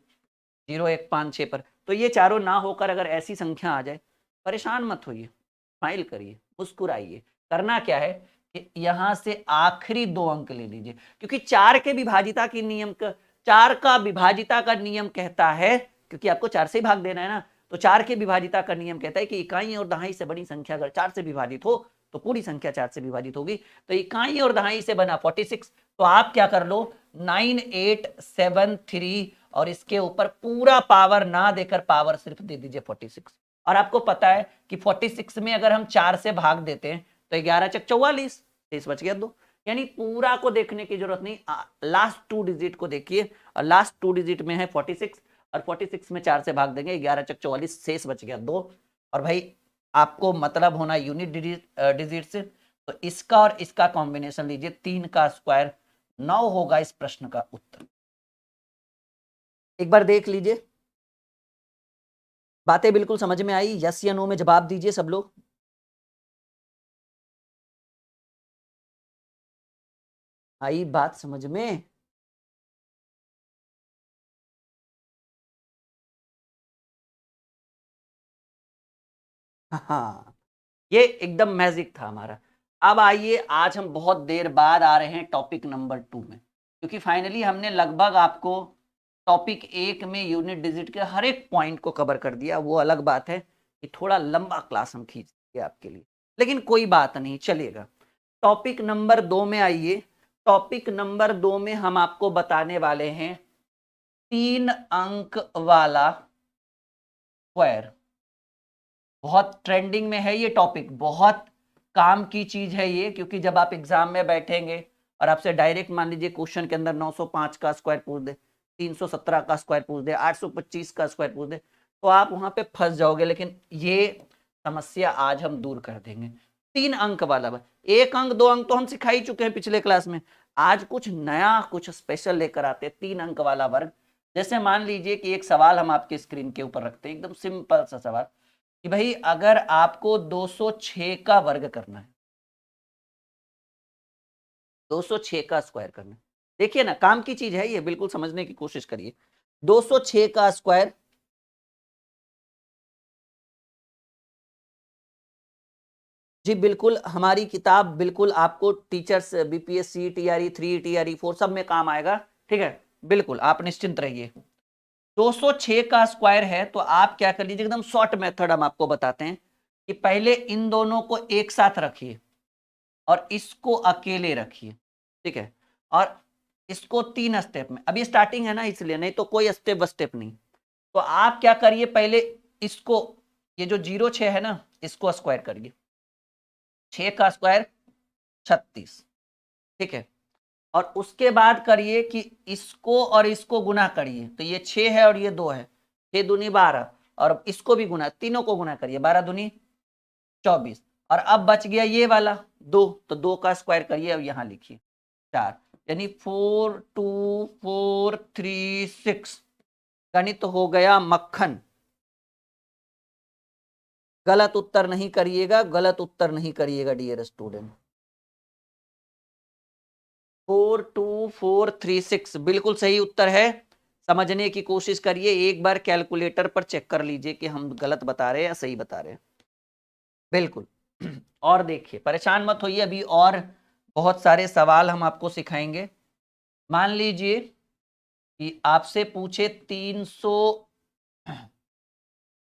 0, 1, 5, 6 पर। तो ये चारों ना होकर अगर ऐसी संख्या आ जाए, परेशान मत होइए, स्माइल करिए, मुस्कुराइए। करना क्या है कि यहां से आखिरी 2 अंक ले लीजिए, क्योंकि 4 के विभाजिता की नियम का, 4 का विभाजिता का नियम कहता है, क्योंकि आपको 4 से ही भाग देना है ना, तो 4 के विभाजिता का नियम कहता है कि इकाई और दहाई से बड़ी संख्या अगर 4 से विभाजित हो तो पूरी संख्या 4 से विभाजित होगी। तो इकाई और दहाई से बना 46, तो आप क्या कर लो 9873 और इसके ऊपर पूरा पावर ना देकर पावर सिर्फ दे दीजिए 46। और आपको पता है कि 46 में अगर हम 4 से भाग देते हैं तो 11 चक 44, शेष बच गया 2। यानी पूरा को देखने की जरूरत नहीं, लास्ट 2 डिजिट को देखिए, और लास्ट 2 डिजिट में है 46 और 46 में 4 से भाग देंगे 11 चक 44, शेष बच गया 2। और भाई आपको मतलब होना यूनिट डिजिट से, तो इसका और इसका कॉम्बिनेशन लीजिए, 3 का स्क्वायर 9 होगा इस प्रश्न का उत्तर। एक बार देख लीजिए, बातें बिल्कुल समझ में आई? यस या नो में जवाब दीजिए सब लोग। आई बात समझ में? हाँ, ये एकदम मैजिक था हमारा। अब आइए, आज हम बहुत देर बाद आ रहे हैं टॉपिक नंबर 2 में, क्योंकि फाइनली हमने लगभग आपको टॉपिक 1 में यूनिट डिजिट के हर एक पॉइंट को कवर कर दिया। वो अलग बात है कि थोड़ा लंबा क्लास हम खींच दिए आपके लिए, लेकिन कोई बात नहीं, चलिएगा। टॉपिक नंबर 2 में आइए। टॉपिक नंबर 2 में हम आपको बताने वाले हैं 3 अंक वाला स्क्वायर। बहुत ट्रेंडिंग में है ये टॉपिक, बहुत काम की चीज है ये, क्योंकि जब आप एग्जाम में बैठेंगे और आपसे डायरेक्ट मान लीजिए क्वेश्चन के अंदर 905 का स्क्वायर पूछ दे, 317 का स्क्वायर पूछ दे, 825 का स्क्वायर पूछ दे, तो आप वहां पे फंस जाओगे। लेकिन ये समस्या आज हम दूर कर देंगे। 3 अंक वाला, 1 अंक 2 अंक तो हम सिखा ही चुके हैं पिछले क्लास में। आज कुछ नया, कुछ स्पेशल लेकर आते हैं, 3 अंक वाला वर्ग। जैसे मान लीजिए कि एक सवाल हम आपके स्क्रीन के ऊपर रखते हैं, एकदम सिंपल सा सवाल कि भाई अगर आपको 206 का वर्ग करना है, 206 का स्क्वायर करना है, देखिए ना काम की चीज है ये, बिल्कुल समझने की कोशिश करिए। 206 का स्क्वायर, जी बिल्कुल, हमारी किताब बिल्कुल आपको टीचर्स बीपीएससी टीआरई 3 टीआरई 4 सब में काम आएगा, ठीक है, बिल्कुल आप निश्चिंत रहिए। 206 का स्क्वायर है तो आप क्या कर लीजिए, एकदम शॉर्ट मेथड हम आपको बताते हैं कि पहले इन दोनों को एक साथ रखिए और इसको अकेले रखिए, ठीक है, और इसको 3 स्टेप में, अभी स्टार्टिंग है ना इसलिए, नहीं तो कोई स्टेप स्टेप नहीं। तो आप क्या करिए, पहले इसको, ये जो 06 है ना, इसको स्क्वायर करिए, 6 का स्क्वायर 36, ठीक है, और उसके बाद करिए कि इसको और इसको गुना करिए, तो ये 6 है और ये 2 है, 6 दूनी 12, और इसको भी गुना, तीनों को गुना करिए, 12 दूनी 24, और अब बच गया ये वाला 2, तो 2 का स्क्वायर करिए, अब यहां लिखिए 4, यानी 42436। गणित हो गया मक्खन। गलत उत्तर नहीं करिएगा, गलत उत्तर नहीं करिएगा डियर स्टूडेंट। 42436 बिल्कुल सही उत्तर है। समझने की कोशिश करिए, एक बार कैलकुलेटर पर चेक कर लीजिए कि हम गलत बता रहे हैं या सही बता रहे हैं। बिल्कुल। और देखिए, परेशान मत होइए, अभी और बहुत सारे सवाल हम आपको सिखाएंगे। मान लीजिए कि आपसे पूछे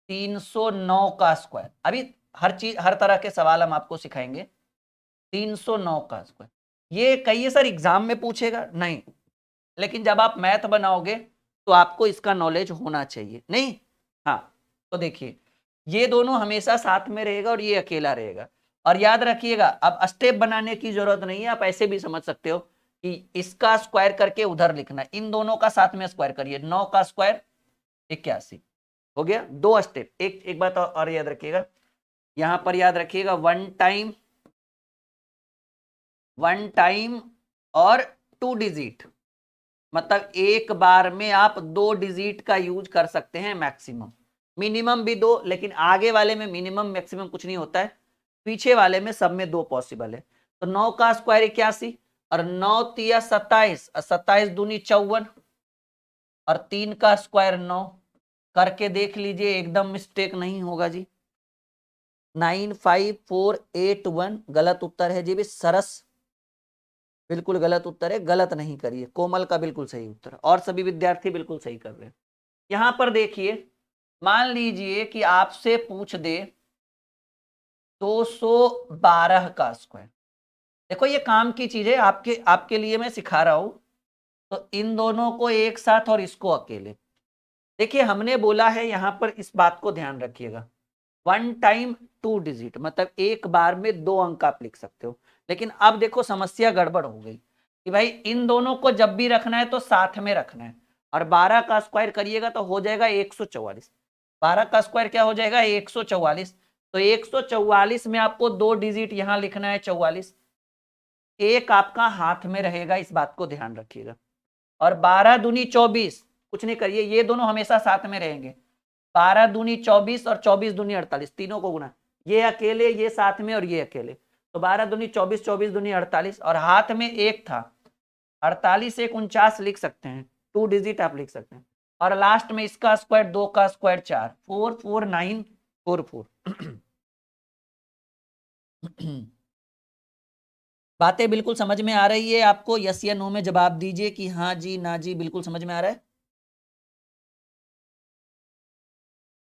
309 का स्क्वायर, अभी हर चीज, हर तरह के सवाल हम आपको सिखाएंगे। 309 का स्क्वायर, ये कहिए सर एग्जाम में पूछेगा नहीं, लेकिन जब आप मैथ बनाओगे तो आपको इसका नॉलेज होना चाहिए, नहीं? हाँ, तो देखिए ये दोनों हमेशा साथ में रहेगा और ये अकेला रहेगा। और याद रखिएगा, अब स्टेप बनाने की जरूरत नहीं है, आप ऐसे भी समझ सकते हो कि इसका स्क्वायर करके उधर लिखना, इन दोनों का साथ में स्क्वायर करिए, 9 का स्क्वायर 81 हो गया। 2 स्टेप। एक बात और याद रखिएगा, यहां पर याद रखिएगा वन टाइम और 2 डिजिट, मतलब एक बार में आप 2 डिजिट का यूज कर सकते हैं मैक्सिमम, मिनिमम भी 2, लेकिन आगे वाले में मिनिमम मैक्सिमम कुछ नहीं होता है, पीछे वाले में सब में 2 पॉसिबल है। तो 9 का स्क्वायर 81 और 9 तिया 27, 27 दूनी 54 और 3 का स्क्वायर 9, करके देख लीजिए एकदम मिस्टेक नहीं होगा जी। 95481 गलत उत्तर है जी भी, सरस बिल्कुल गलत उत्तर है, गलत नहीं करिए, कोमल का बिल्कुल सही उत्तर, और सभी विद्यार्थी बिल्कुल सही कर रहे हैं। यहां पर देखिए, मान लीजिए कि आपसे पूछ दे 212 का स्क्वायर, देखो ये काम की चीज है, आपके लिए मैं सिखा रहा हूं, तो इन दोनों को एक साथ और इसको अकेले। देखिए हमने बोला है, यहां पर इस बात को ध्यान रखिएगा, 1 टाइम 2 डिजिट, मतलब एक बार में 2 अंक आप लिख सकते हो। लेकिन अब देखो समस्या गड़बड़ हो गई कि भाई इन दोनों को जब भी रखना है तो साथ में रखना है, और 12 का स्क्वायर करिएगा तो हो जाएगा 144। 12 का स्क्वायर क्या हो जाएगा? 144। तो 144 में आपको 2 डिजिट यहां लिखना है 44, एक आपका हाथ में रहेगा, इस बात को ध्यान रखिएगा। और 12 दूनी 24, कुछ नहीं करिए, ये दोनों हमेशा साथ में रहेंगे। 12 दूनी 24 और 24 दूनी 48, तीनों को गुना, ये अकेले, ये साथ में और ये अकेले, तो 12 दूनी 24, 24 दूनी 48, और हाथ में एक था, 48 एक 49 लिख सकते हैं, 2 डिजिट आप लिख सकते हैं। और लास्ट में इसका स्क्वायर, 2 का स्क्वायर 4, 44944। बातें बिल्कुल समझ में आ रही है आपको? यस या नो में जवाब दीजिए कि हाँ जी, ना जी, बिल्कुल समझ में आ रहा है।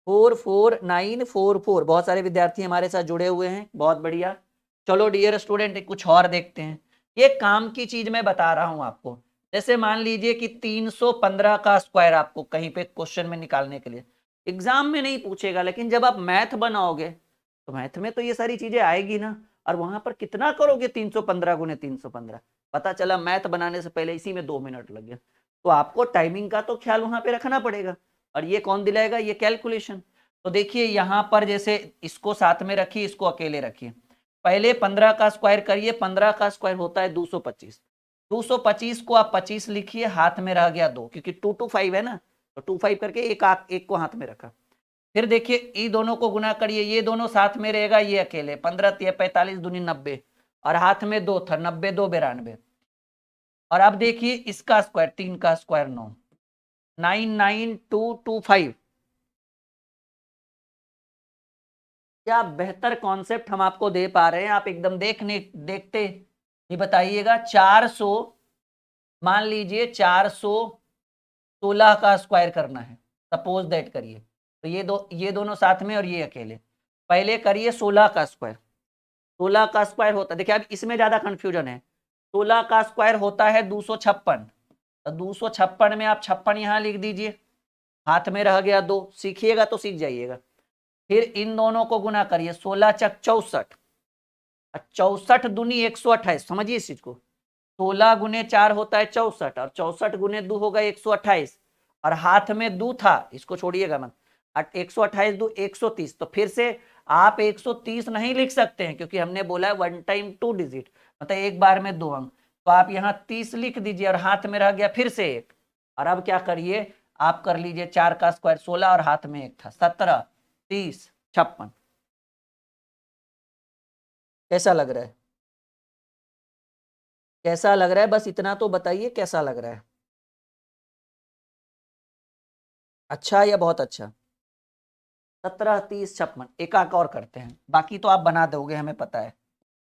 44944, बहुत सारे विद्यार्थी हमारे साथ जुड़े हुए हैं, बहुत बढ़िया। चलो डियर स्टूडेंट, कुछ और देखते हैं। ये काम की चीज मैं बता रहा हूं आपको, जैसे मान लीजिए कि 315 का स्क्वायर आपको कहीं पे क्वेश्चन में निकालने के लिए, एग्जाम में नहीं पूछेगा, लेकिन जब आप मैथ बनाओगे तो मैथ में तो ये सारी चीजें आएगी ना, और वहां पर कितना करोगे? 315 गुने 315, पता चला मैथ बनाने से पहले इसी में 2 मिनट लग गया। तो आपको टाइमिंग का तो ख्याल वहां पे रखना पड़ेगा, और ये कौन दिलाएगा? ये कैलकुलेशन। तो देखिए यहां पर जैसे इसको साथ में रखिए, इसको अकेले रखिए, पहले 15 का स्क्वायर करिए, 15 का स्क्वायर होता है 225, 225 को आप 25 लिखिए, हाथ में रह गया 2, क्योंकि 2 to 5 है ना, तो 2 5 करके एक को हाथ में रखा। फिर देखिए ये दोनों को गुना करिए, ये दोनों साथ में रहेगा, ये अकेले, 15 तिया 45 दूनी 90, और हाथ में 2 था, 90 2 92। और अब देखिए इसका स्क्वायर, 3 का स्क्वायर 9, 99225। क्या बेहतर कॉन्सेप्ट हम आपको दे पा रहे हैं? आप एकदम देखते ये बताइएगा। 400, मान लीजिए 416 का स्क्वायर करना है, सपोज दैट करिए, तो ये दोनों साथ में और ये अकेले। पहले करिए 16 का स्क्वायर, 16 का स्क्वायर होता है, देखिए अब इसमें ज्यादा कंफ्यूजन है, 16 का स्क्वायर होता है 256, तो 256 में आप 56 यहां लिख दीजिए, हाथ में रह गया 2, सीखिएगा तो सीख जाइएगा। फिर इन दोनों को गुना करिए, 16 चक 64, 64 दूनी 128, समझिए इस चीज को, 16 गुने 4 होता है 64, और 64 गुने 2 होगा 128, और हाथ में 2 था, इसको छोड़िएगा मत, 128 2 130, तो फिर से आप 130 नहीं लिख सकते हैं, क्योंकि हमने बोला है 1 टाइम 2 डिजिट, मतलब एक बार में 2 अंक, तो आप यहाँ 30 लिख दीजिए, और हाथ में रह गया फिर से 1। और अब क्या करिए, आप कर लीजिए 4 का स्क्वायर 16 और हाथ में 1 था, 17 30 56। कैसा लग रहा है? कैसा लग रहा है? बस इतना तो बताइए, कैसा लग रहा है? अच्छा या बहुत अच्छा? 17 30 56, एक आक और करते हैं, बाकी तो आप बना दोगे हमें पता है।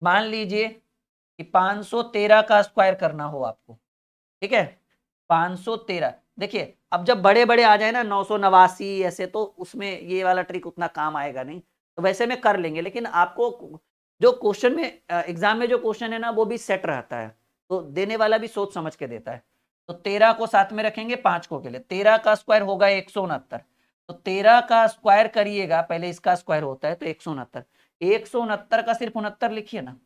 मान लीजिए कि 513 का स्क्वायर करना हो आपको, ठीक है, 513। देखिए अब जब बड़े बड़े आ जाए ना, 989 ऐसे, तो उसमें ये वाला ट्रिक उतना काम आएगा नहीं, तो वैसे में कर लेंगे, लेकिन आपको जो क्वेश्चन में एग्जाम में जो क्वेश्चन है ना, वो भी सेट रहता है, तो देने वाला भी सोच समझ के देता है। तो 13 को साथ में रखेंगे, 5 को अकेले। 13 का स्क्वायर होगा 169, तो 13 का स्क्वायर करिएगा, पहले इसका स्क्वायर होता है तो 169, 169 का सिर्फ 69 लिखिए ना,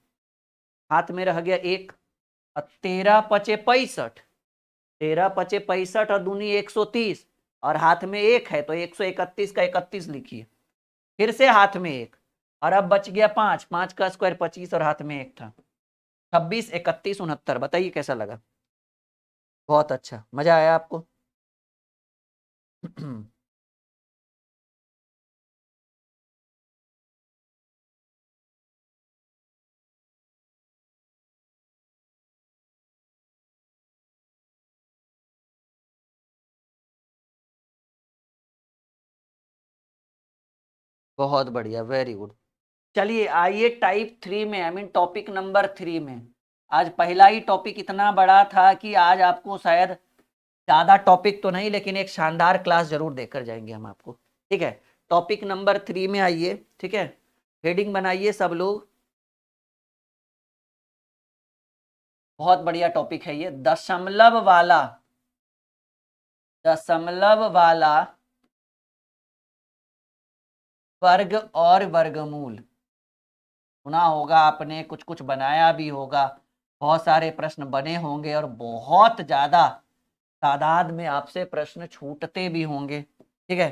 हाथ में रह गया 1, 13 पचे 65, 13 पचे 65 और दूनी 130, और हाथ में 1 है तो 131 का 31 लिखिए, फिर से हाथ में 1, और अब बच गया 5, 5 का स्क्वायर 25 और हाथ में 1 था, 26, 31, 69। बताइए कैसा लगा? बहुत अच्छा, मजा आया आपको? बहुत बढ़िया, वेरी गुड। चलिए आइए टाइप 3 में, आई मीन टॉपिक नंबर 3 में। आज पहला ही टॉपिक इतना बड़ा था कि आज आपको शायद ज्यादा टॉपिक तो नहीं, लेकिन एक शानदार क्लास जरूर देकर जाएंगे हम आपको। ठीक है, टॉपिक नंबर 3 में आइए। ठीक है, हेडिंग बनाइए सब लोग। बहुत बढ़िया टॉपिक है ये, दशमलव वाला वर्ग और वर्गमूल। सुना होगा आपने, कुछ कुछ बनाया भी होगा, बहुत सारे प्रश्न बने होंगे और बहुत ज्यादा तादाद में आपसे प्रश्न छूटते भी होंगे। ठीक है,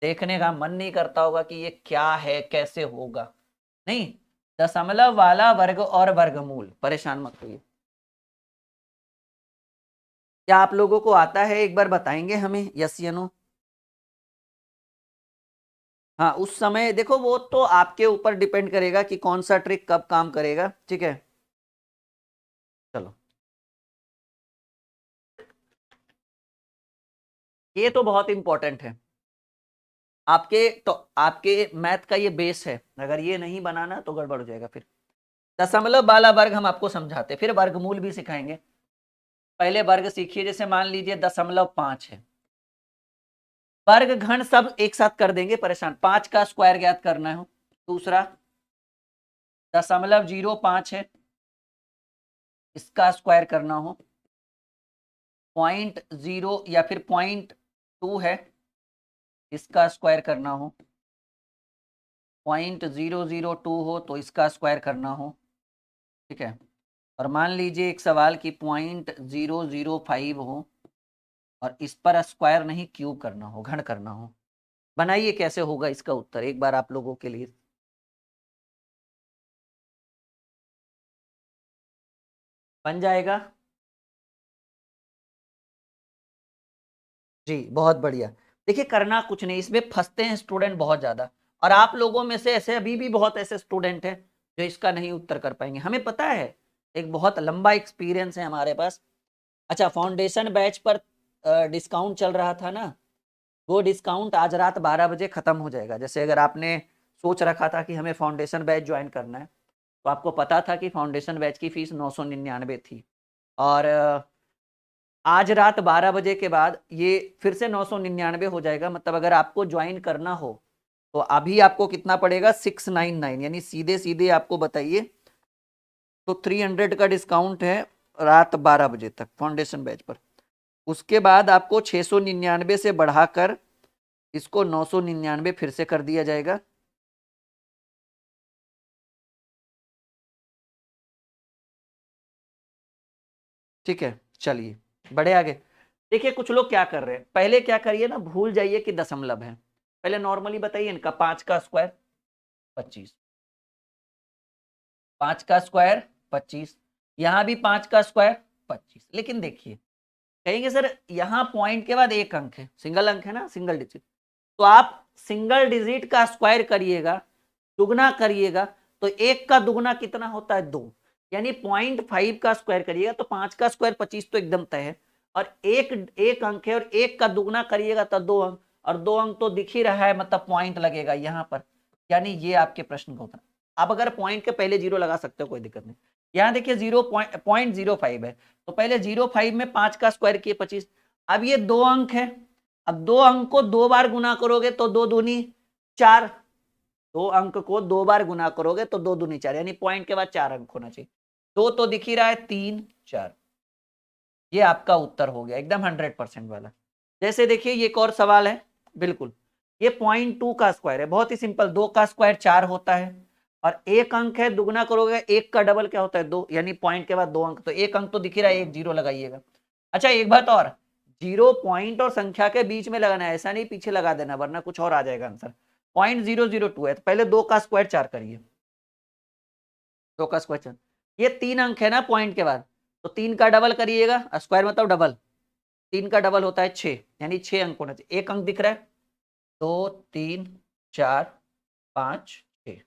देखने का मन नहीं करता होगा कि ये क्या है, कैसे होगा। नहीं, दशमलव वाला वर्ग और वर्गमूल, परेशान मत होइए। क्या आप लोगों को आता है, एक बार बताएंगे हमें, यस या नो? हाँ, उस समय देखो वो तो आपके ऊपर डिपेंड करेगा कि कौन सा ट्रिक कब काम करेगा। ठीक है, चलो, ये तो बहुत इंपॉर्टेंट है आपके, तो आपके मैथ का ये बेस है, अगर ये नहीं बनाना तो गड़बड़ हो जाएगा। फिर दशमलव वाला वर्ग हम आपको समझाते, फिर वर्गमूल भी सिखाएंगे। पहले वर्ग सीखिए, जैसे मान लीजिए 0.5 है, वर्ग घन सब एक साथ कर देंगे, परेशान, 5 का स्क्वायर ज्ञात करना है। दूसरा 0.05 है, इसका स्क्वायर करना हो। 0.0 या फिर 0.2 है, इसका स्क्वायर करना हो। 0.002 हो तो इसका स्क्वायर करना हो। ठीक है, और मान लीजिए एक सवाल की 0.005 हो और इस पर स्क्वायर नहीं क्यूब करना हो, घन करना हो। बनाइए कैसे होगा इसका उत्तर एक बार आप लोगों के लिए। बन जाएगा जी, बहुत बढ़िया। देखिए करना कुछ नहीं, इसमें फंसते हैं स्टूडेंट बहुत ज्यादा, और आप लोगों में से ऐसे अभी भी बहुत ऐसे स्टूडेंट हैं जो इसका नहीं उत्तर कर पाएंगे, हमें पता है, एक बहुत लंबा एक्सपीरियंस है हमारे पास। अच्छा, फाउंडेशन बैच पर डिस्काउंट चल रहा था ना, वो डिस्काउंट आज रात 12 बजे खत्म हो जाएगा। जैसे अगर आपने सोच रखा था कि हमें फाउंडेशन बैच ज्वाइन करना है, तो आपको पता था कि फाउंडेशन बैच की फीस 999 थी, और आज रात 12 बजे के बाद ये फिर से 999 हो जाएगा। मतलब अगर आपको ज्वाइन करना हो तो अभी आपको कितना पड़ेगा, 699, यानी सीधे सीधे आपको बताइए तो 300 का डिस्काउंट है रात 12 बजे तक फाउंडेशन बैच पर। उसके बाद आपको 699 से बढ़ाकर इसको 999 फिर से कर दिया जाएगा। ठीक है, चलिए बढ़े आगे। देखिए कुछ लोग क्या कर रहे हैं, पहले क्या करिए ना, भूल जाइए कि दशमलव है, पहले नॉर्मली बताइए इनका, 5 का स्क्वायर 25, 5 का स्क्वायर 25, यहां भी 5 का स्क्वायर 25। लेकिन देखिए, कहेंगे सर यहां पॉइंट के बाद एक अंक है, सिंगल अंक है ना, सिंगल डिजिट, तो आप सिंगल डिजिट का स्क्वायर करिएगा, दुगना करिएगा, तो एक का दुगना कितना होता है, 2, यानी 0.5 का स्क्वायर करिएगा तो 5 का स्क्वायर 25 तो एकदम तय है, और एक एक अंक है, और एक का दुगना करिएगा तो 2 अंक, और 2 अंक तो दिख ही रहा है, मतलब पॉइंट लगेगा यहाँ पर, यानी ये आपके प्रश्न का उत्तर। आप अगर पॉइंट के पहले जीरो लगा सकते हो, कोई दिक्कत नहीं। यहाँ देखिए 0.05 है, तो पहले 0.5 में 5 का स्क्वायर किए 25। अब ये 2 अंक है, अब 2 अंक को 2 बार गुना करोगे तो 2 दूनी 4, 2 अंक को 2 बार गुना करोगे तो 2 दूनी 4, यानी पॉइंट के बाद 4 अंक होना चाहिए। 2 तो दिख ही रहा है, 3 4, ये आपका उत्तर हो गया एकदम 100% वाला। जैसे देखिए ये एक और सवाल है, बिल्कुल ये 0.2 का स्क्वायर है, बहुत ही सिंपल, 2 का स्क्वायर 4 होता है और एक अंक है, दुगना करोगे एक का डबल क्या होता है 2, यानी पॉइंट के बाद 2 अंक, तो एक अंक तो दिख ही रहा है, एक जीरो लगाइएगा। अच्छा एक बात और, जीरो पॉइंट और संख्या के बीच में लगाना है, ऐसा नहीं पीछे लगा देना वरना कुछ और आ जाएगा आंसर। 0.002 है तो पहले 2 का स्क्वायर 4 करिए, 2 का स्क्वायर 4, ये 3 अंक है ना पॉइंट के बाद, तो 3 का डबल करिएगा, स्क्वायर मतलब डबल, 3 का डबल होता है 6, यानी 6 अंक होना चाहिए, एक अंक दिख रहा है 2 3 4 5 6,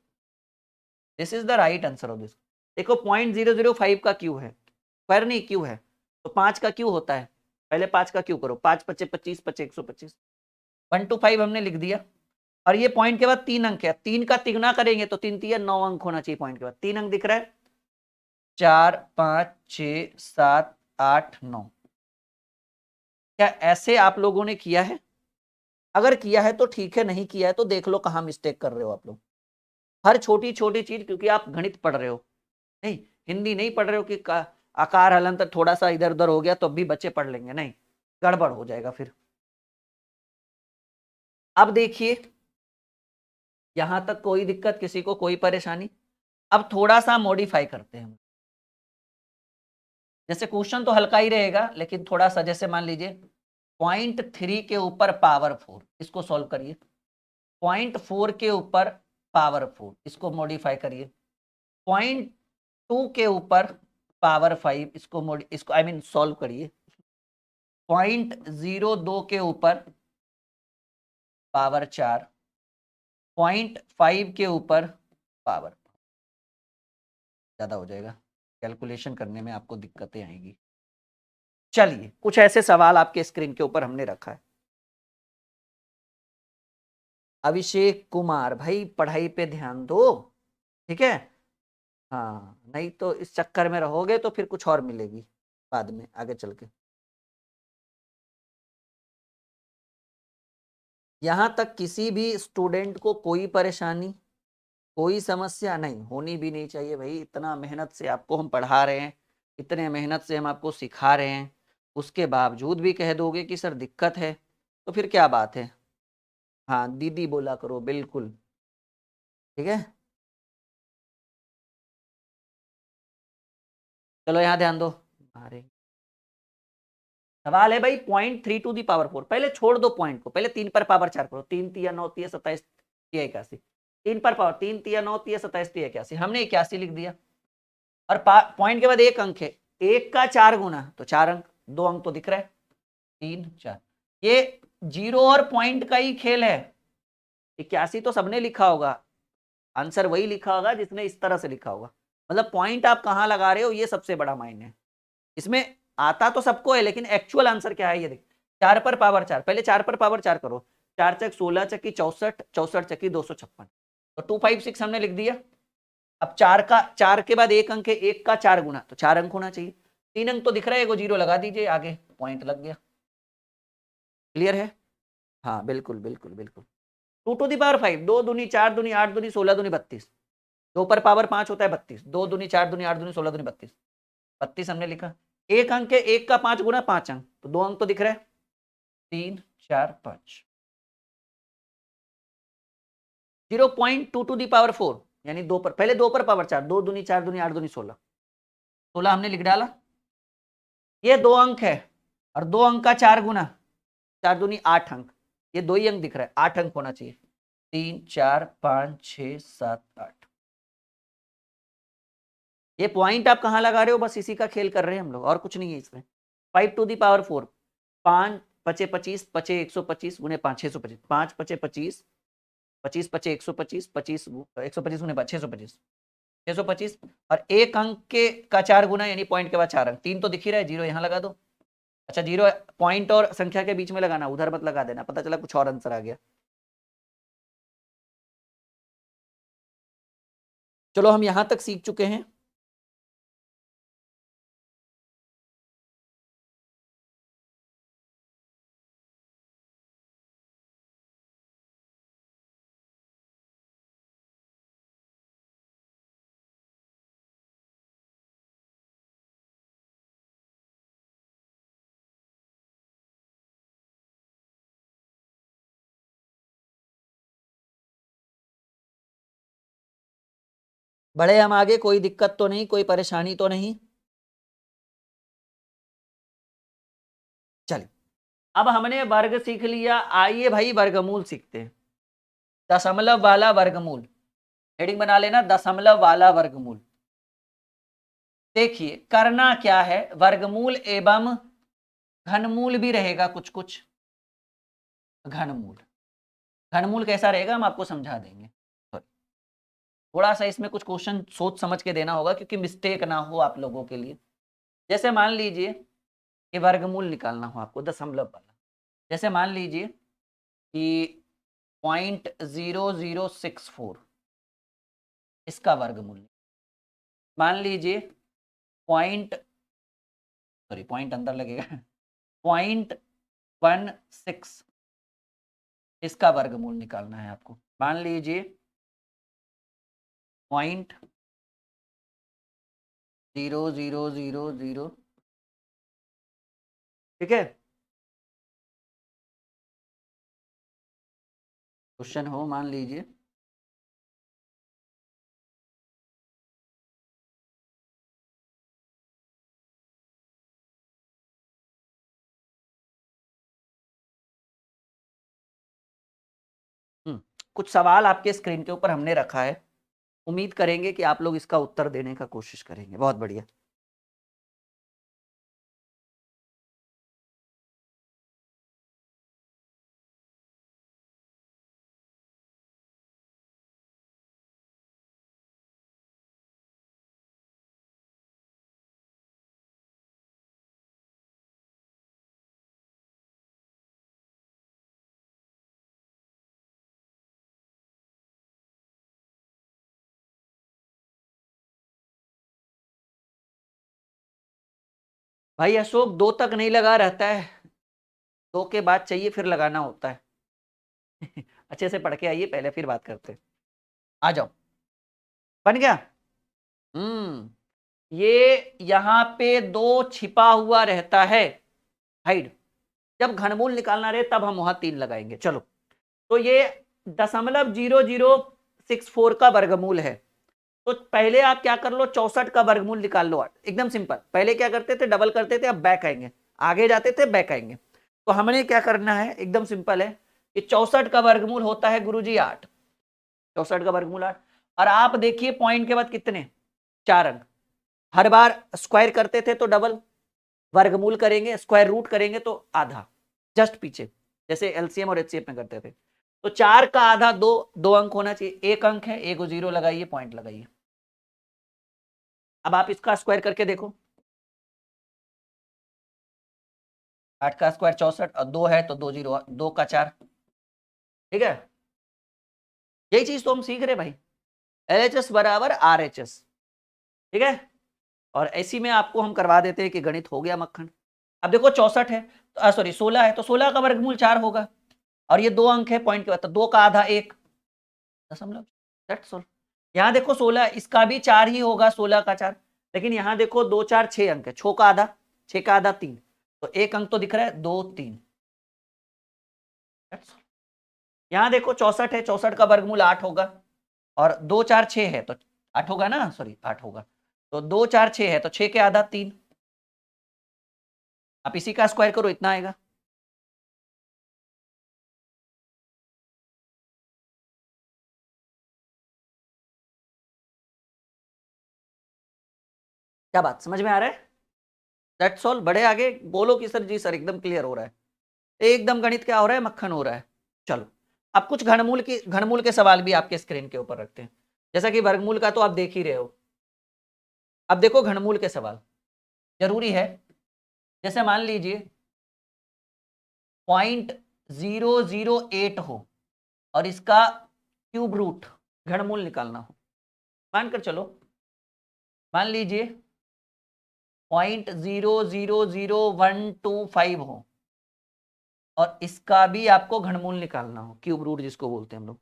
this is the right answer of this. देखो 0.005 का क्यू है, स्क्वायर नहीं क्यू है, तो 5 का क्यू होता है, पहले 5 का क्यू करो, 5 पचे 25 पचे 125, 1 to 5 हमने लिख दिया। और ये पॉइंट के बाद 3 अंक है, 3 का तिगुना करेंगे तो 3 3 9 अंक होना चाहिए पॉइंट के बाद, 3 अंक दिख रहा है 4 5 6 7 8 9। क्या ऐसे आप लोगों ने किया है? अगर किया है तो ठीक है, नहीं किया है तो देख लो कहाँ मिस्टेक कर रहे हो आप लोग। हर छोटी छोटी चीज, क्योंकि आप गणित पढ़ रहे हो, नहीं हिंदी नहीं पढ़ रहे हो कि आकार हलंत थोड़ा सा इधर उधर हो गया तो भी बच्चे पढ़ लेंगे, नहीं गड़बड़ हो जाएगा फिर। अब देखिए यहां तक कोई दिक्कत, किसी को कोई परेशानी? अब थोड़ा सा मॉडिफाई करते हैं, जैसे क्वेश्चन तो हल्का ही रहेगा लेकिन थोड़ा सा, जैसे मान लीजिए 0.3 के ऊपर पावर 4, इसको सॉल्व करिए, 0.4 के ऊपर पावर 4, इसको मॉडिफाई करिए, 0.2 के ऊपर पावर 5, इसको आई मीन सॉल्व करिए, 0.02 के ऊपर पावर 4, 0.5 के ऊपर पावर, ज्यादा हो जाएगा, कैलकुलेशन करने में आपको दिक्कतें आएंगी। चलिए कुछ ऐसे सवाल आपके स्क्रीन के ऊपर हमने रखा है। अभिषेक कुमार भाई पढ़ाई पे ध्यान दो, ठीक है, हाँ नहीं तो इस चक्कर में रहोगे तो फिर कुछ और मिलेगी बाद में आगे चल के। यहां तक किसी भी स्टूडेंट को कोई परेशानी, कोई समस्या नहीं होनी भी नहीं चाहिए भाई, इतना मेहनत से आपको हम पढ़ा रहे हैं, इतने मेहनत से हम आपको सिखा रहे हैं, उसके बावजूद भी कह दोगे कि सर दिक्कत है, तो फिर क्या बात है। हाँ दीदी बोला करो, बिल्कुल ठीक है। चलो यहाँ ध्यान दो, अरे सवाल है भाई 0.3 to the power 4, पहले छोड़ दो पॉइंट को, पहले 3 पर पावर 4 करो, 3 तिया 9 तिया 27 तिया 81, 3 पर पावर 3 तिया 9 तिया 27 तिया 81, हमने 81 लिख दिया, और पॉइंट के बाद एक अंक है, एक का 4 गुना तो 4 अंक, 2 अंक तो दिख रहा है 3 4, ये जीरो और पॉइंट का ही खेल है। 81 तो सबने लिखा होगा, आंसर वही लिखा होगा जिसने इस तरह से लिखा होगा, मतलब पॉइंट आप कहां लगा रहे हो ये सबसे बड़ा मायने है इसमें। आता तो सबको है लेकिन एक्चुअल आंसर क्या है ये देख, 4 पर पावर 4, पहले 4 पर पावर 4 करो, 4 चक 16 चक्की 64, 64 चक्की 256, तो 256 हमने लिख दिया। अब 4 के बाद एक अंक है, एक का 4 गुना तो 4 अंक होना चाहिए, 3 अंक तो दिख रहा है, एगो जीरो लगा दीजिए आगे, पॉइंट लग गया। क्लियर है? हाँ बिल्कुल बिल्कुल बिल्कुल। 2 to the power 5, 2 दूनी 4 दूनी 8 दूनी 16 दूनी 32, 2 पर पावर 5 होता है 32, 2 दूनी 4 दूनी 8 दूनी 16 दूनी 32, 32 हमने लिखा, एक अंक है, एक का 5 गुना 5 अंक, तो 2 अंक तो दिख रहा है 3 4 5, 0.2 to the power 4, यानी 2 पर, पहले 2 पर पावर 4, 2 दूनी 4 दूनी 8 दूनी 16, 16 हमने लिख डाला, ये 2 अंक है और 2 अंक का 4 गुना, 4 दूनी 8 अंक, ये 2 ही अंक दिख रहा है, 8 अंक होना चाहिए, 3 4 5 6 7 8, ये पॉइंट आप कहां लगा रहे हो, बस इसी का खेल कर रहे हैं हम लोग, और कुछ नहीं है इसमें। 5 to the power 4, 5 पचे 25 पचे 125 गुने 5 625, 5 पचे 25 25 पचे 125 25 125 गुने 5 625 625, और एक अंक के का 4 गुना यानी पॉइंट के बाद 4 अंक, 3 तो दिख ही रहा है, जीरो यहाँ लगा दो। अच्छा जीरो पॉइंट और संख्या के बीच में लगाना, उधर मत लगा देना, पता चला कुछ और आंसर आ गया। चलो हम यहां तक सीख चुके हैं। बढ़े हम आगे, कोई दिक्कत तो नहीं, कोई परेशानी तो नहीं। चलिए अब हमने वर्ग सीख लिया, आइए भाई वर्गमूल सीखते हैं। दशमलव वाला वर्गमूल, हेडिंग बना लेना, दशमलव वाला वर्गमूल। देखिए करना क्या है, वर्गमूल एवं घनमूल भी रहेगा कुछ कुछ। घनमूल, घनमूल कैसा रहेगा हम आपको समझा देंगे। थोड़ा सा इसमें कुछ क्वेश्चन सोच समझ के देना होगा क्योंकि मिस्टेक ना हो आप लोगों के लिए। जैसे मान लीजिए कि वर्गमूल निकालना हो आपको दशमलव वाला, जैसे मान लीजिए कि 0.0064 इसका वर्गमूल, मान लीजिए पॉइंट अंदर लगेगा 0.16 इसका वर्गमूल निकालना है आपको। मान लीजिए 0.0000, ठीक है। क्वेश्चन हो मान लीजिए कुछ सवाल आपके स्क्रीन के ऊपर हमने रखा है, उम्मीद करेंगे कि आप लोग इसका उत्तर देने का कोशिश करेंगे। बहुत बढ़िया। भाई अशोक 2 तक नहीं लगा रहता है, 2 के बाद चाहिए फिर लगाना होता है अच्छे से पढ़ के आइए पहले, फिर बात करते हैं। आ जाओ, बन गया। ये यहाँ पे 2 छिपा हुआ रहता है, हाइड। जब घनमूल निकालना रहे तब हम वहां 3 लगाएंगे। चलो तो ये 0.0064 का वर्गमूल है। तो पहले आप क्या कर लो, 64 का वर्गमूल निकाल लो। एकदम सिंपल, पहले क्या करते थे, डबल करते थे, अब बैक आएंगे, आगे जाते थे बैक आएंगे। तो हमने क्या करना है, एकदम सिंपल है कि 64 का वर्गमूल होता है गुरुजी 8, 64 का वर्गमूल 8। और आप देखिए पॉइंट के बाद कितने, 4 अंक। हर बार स्क्वायर करते थे तो डबल, वर्गमूल करेंगे स्क्वायर रूट करेंगे तो आधा, जस्ट पीछे, जैसे एलसीएम और एचसीएफ में करते थे। तो 4 का आधा 2, 2 अंक होना चाहिए, 1 अंक है, 1 को 0 लगाइए, पॉइंट लगाइए। अब आप इसका स्क्वायर करके देखो, 8 का स्क्वायर 64 और 2 है तो 2 0, 2 का 4, ठीक है। यही चीज तो हम सीख रहे भाई, LHS बराबर RHS, ठीक है। और ऐसी में आपको हम करवा देते हैं कि गणित हो गया मक्खन। अब देखो 64 है, सॉरी 16 है, तो 16 का वर्गमूल 4 होगा, और ये 2 अंक है पॉइंट के बाद, तो 2 का आधा 1 दशमलव, दैट्स ऑल। यहाँ देखो 16, इसका भी 4 ही होगा, 16 का 4, लेकिन यहाँ देखो 2 4 6 अंक है, 6 का आधा, 6 का आधा 3, तो 1 अंक तो दिख रहा है, 2 3, दैट्स ऑल। यहाँ देखो 64 है, 64 का वर्गमूल 8 होगा, और 2 4 6 है तो 8 होगा ना, सॉरी 8 होगा, तो 2 4 6 है तो 6 के आधा 3, आप इसी का स्क्वायर करो, इतना आएगा। क्या बात समझ में आ रहा है? That's all. बड़े आगे बोलो कि सर जी सर एकदम क्लियर हो रहा है, एकदम गणित क्या हो रहा है, मक्खन हो रहा है। चलो अब कुछ घनमूल के सवाल भी आपके स्क्रीन के ऊपर रखते हैं। जैसा कि वर्गमूल का तो आप देख ही रहे हो, अब देखो घनमूल के सवाल जरूरी है। जैसे मान लीजिए 0.008 हो और इसका क्यूब रूट घनमूल निकालना हो, मानकर चलो, मान लीजिए 0.000125 हो और इसका भी आपको घनमूल निकालना हो, क्यूब रूट जिसको बोलते हैं हम लोग।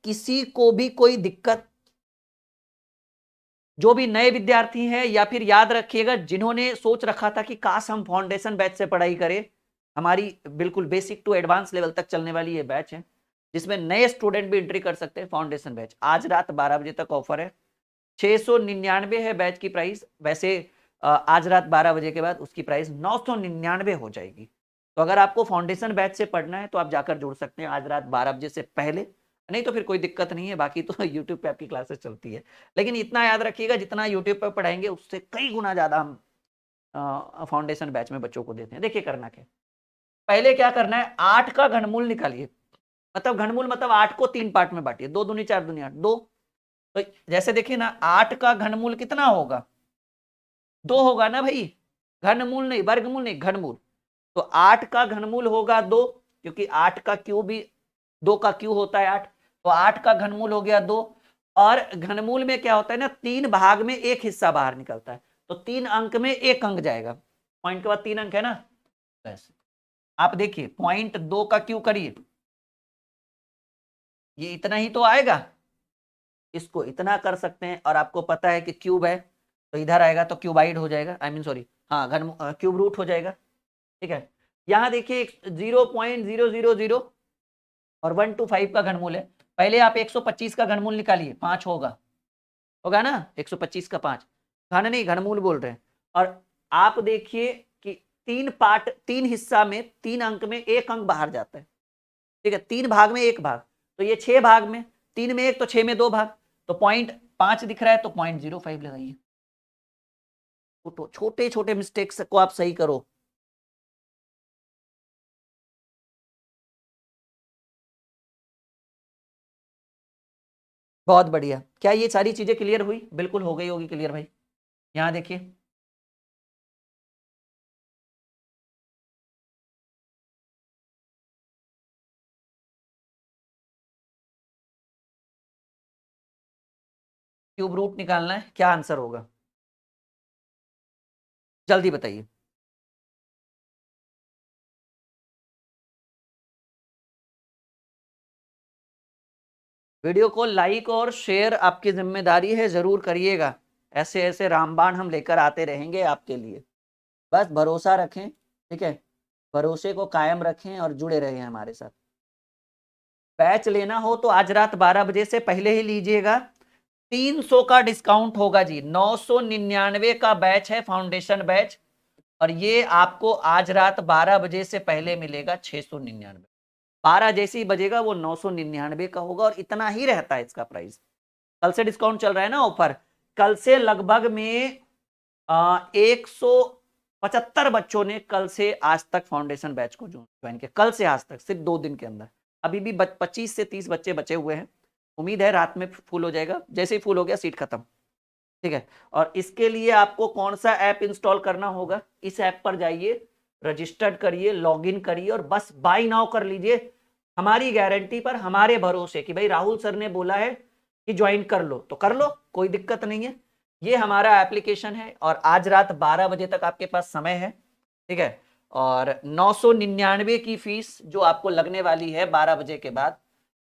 किसी को भी कोई दिक्कत, जो भी नए विद्यार्थी हैं, या फिर याद रखिएगा जिन्होंने सोच रखा था कि काश हम फाउंडेशन बैच से पढ़ाई करें, हमारी बिल्कुल बेसिक टू एडवांस लेवल तक चलने वाली ये बैच है, जिसमें नए स्टूडेंट भी एंट्री कर सकते हैं। फाउंडेशन बैच आज रात 12 बजे तक ऑफर है। 699 है बैच की प्राइस। वैसे आज रात 12 बजे के बाद उसकी प्राइस 999 हो जाएगी। तो अगर आपको फाउंडेशन बैच से पढ़ना है तो आप जाकर जुड़ सकते हैं आज रात 12 बजे से पहले, नहीं तो फिर कोई दिक्कत नहीं है, बाकी तो यूट्यूब पे आपकी क्लासेस चलती है। लेकिन इतना याद रखिएगा, जितना यूट्यूब पर पढ़ाएंगे उससे कई गुना ज्यादा हम फाउंडेशन बैच में बच्चों को देते हैं। देखिए करना क्या, पहले क्या करना है, 8 का घनमूल निकालिए। मतलब घनमूल मतलब 8 को 3 पार्ट में बांटिए, 2 दूनी 4 दूनी 8, 2। तो जैसे देखिए ना, 8 का घनमूल कितना होगा, 2 होगा ना भाई, घनमूल नहीं, वर्गमूल नहीं, घनमूल। तो 8 का घनमूल होगा 2, क्योंकि 8 का क्यूब भी 2 का क्यूब होता है 8। तो 8 का घनमूल हो गया 2। और घनमूल में क्या होता है ना, 3 भाग में एक हिस्सा बाहर निकलता है, तो 3 अंक में एक अंक जाएगा। पॉइंट के बाद 3 अंक है ना, ऐसे आप देखिए पॉइंट 2 का क्यू करिए, ये इतना ही तो आएगा। इसको इतना कर सकते हैं, और आपको पता है कि क्यूब है तो इधर आएगा तो क्यूबाइड हो जाएगा, आई मीन सॉरी, हाँ घन क्यूब रूट हो जाएगा। ठीक है, यहां देखिए 0.000 और 125 का घनमूल है। पहले आप 125 का घनमूल निकालिए, 5 होगा, होगा ना, 125 का 5, घन नहीं घनमूल बोल रहे हैं। और आप देखिए कि 3 पार्ट, 3 हिस्सा में 3 अंक में एक अंक बाहर जाता है। ठीक है, 3 भाग में एक भाग, तो ये 6 भाग में, 3 में एक तो 6 में 2 भाग, तो 0.5 दिख रहा है तो 0.05 लगाइए। तो छोटे छोटे मिस्टेक्स को आप सही करो। बहुत बढ़िया, क्या ये सारी चीजें क्लियर हुई? बिल्कुल हो गई होगी क्लियर भाई। यहां देखिए, क्यूब रूट निकालना है, क्या आंसर होगा जल्दी बताइए। वीडियो को लाइक और शेयर आपकी जिम्मेदारी है, जरूर करिएगा। ऐसे ऐसे रामबाण हम लेकर आते रहेंगे आपके लिए, बस भरोसा रखें। ठीक है, भरोसे को कायम रखें और जुड़े रहें हमारे साथ। बैच लेना हो तो आज रात 12 बजे से पहले ही लीजिएगा। 300 का डिस्काउंट होगा जी, 999 का बैच है फाउंडेशन बैच, और ये आपको आज रात 12 बजे से पहले मिलेगा 699। 12 जैसे ही बजेगा वो 999 का होगा, और इतना ही रहता है इसका प्राइस। कल से डिस्काउंट चल रहा है ना, ऑफर। कल से लगभग में 175 बच्चों ने कल से आज तक फाउंडेशन बैच को ज्वाइन किया, कल से आज तक, सिर्फ 2 दिन के अंदर। अभी भी 25 से 30 बच्चे बचे हुए हैं, उम्मीद है रात में फुल हो जाएगा, जैसे ही फुल हो गया सीट खत्म। ठीक है, और इसके लिए आपको कौन सा ऐप इंस्टॉल करना होगा, इस ऐप पर जाइए, रजिस्टर्ड करिए, लॉगिन करिए, और बस बाय नाउ कर लीजिए। हमारी गारंटी पर, हमारे भरोसे कि भाई राहुल सर ने बोला है कि ज्वाइन कर लो तो कर लो, कोई दिक्कत नहीं है। ये हमारा एप्लीकेशन है, और आज रात 12 बजे तक आपके पास समय है। ठीक है, और 999 की फीस जो आपको लगने वाली है 12 बजे के बाद,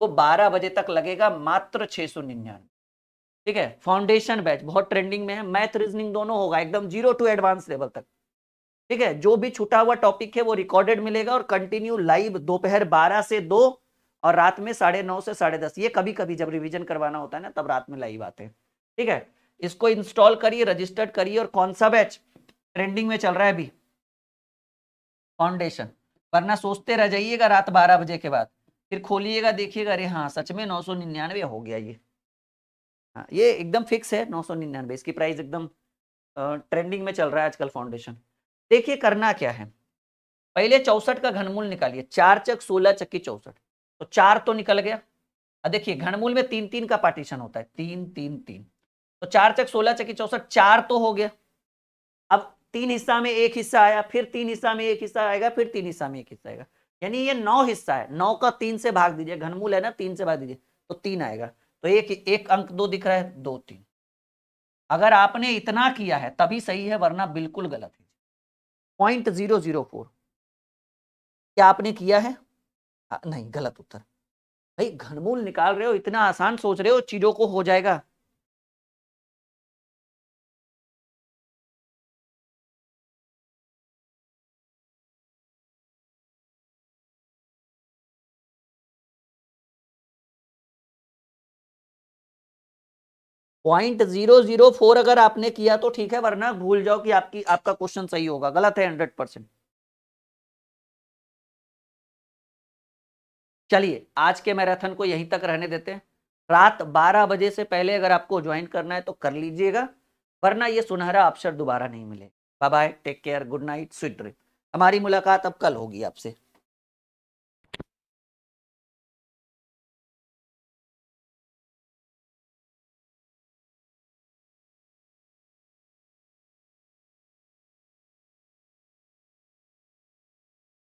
वो 12 बजे तक लगेगा मात्र 699। ठीक है, फाउंडेशन बैच बहुत ट्रेंडिंग में है, मैथ रीजनिंग दोनों होगा, एकदम 0 टू एडवांस लेवल तक। ठीक है, जो भी छूटा हुआ टॉपिक है वो रिकॉर्डेड मिलेगा, और कंटिन्यू लाइव दोपहर 12 से 2 और रात में 9:30 से 10:30, ये कभी कभी जब रिवीजन करवाना होता है ना तब रात में लाइव आते हैं। ठीक है, इसको इंस्टॉल करिए, रजिस्टर्ड करिए, और कौन सा बैच ट्रेंडिंग में चल रहा है अभी, फाउंडेशन। वरना सोचते रह जाइएगा रात 12 बजे के बाद, फिर खोलिएगा देखिएगा, अरे हाँ सच में 999 हो गया ये। हाँ, ये एकदम फिक्स है 999, इसकी प्राइस एकदम ट्रेंडिंग में चल रहा है आजकल फाउंडेशन। देखिए करना क्या है, पहले 64 का घनमूल निकालिए, 4 चक 16 चक्की 64, तो 4 तो निकल गया। अब देखिए घनमूल में 3 3 का पार्टीशन होता है, 3 3 3, तो 4 चक 16 चक्की 64, 4 तो हो गया। अब 3 हिस्सा में एक हिस्सा आया, फिर 3 हिस्सा में एक हिस्सा आएगा, फिर 3 हिस्सा में एक हिस्सा आएगा, यानी ये 9 हिस्सा है। 9 का 3 से भाग दीजिए, घनमूल है ना, 3 से भाग दीजिए तो 3 आएगा। तो एक एक अंक 2 दिख रहा है, 2 3। अगर आपने इतना किया है तभी सही है, वरना बिल्कुल गलत है। 0.004 क्या आपने किया है? नहीं, गलत उत्तर। भाई घनमूल निकाल रहे हो, इतना आसान सोच रहे हो चीजों को, हो जाएगा। 0.004 अगर आपने किया तो ठीक है, वरना भूल जाओ कि आपका क्वेश्चन सही होगा, गलत है 100%। चलिए आज के मैराथन को यहीं तक रहने देते हैं। रात 12 बजे से पहले अगर आपको ज्वाइन करना है तो कर लीजिएगा, वरना ये सुनहरा अवसर दोबारा नहीं मिले। Bye bye, take care, good night, sweet dream. हमारी मुलाकात अब कल होगी आपसे।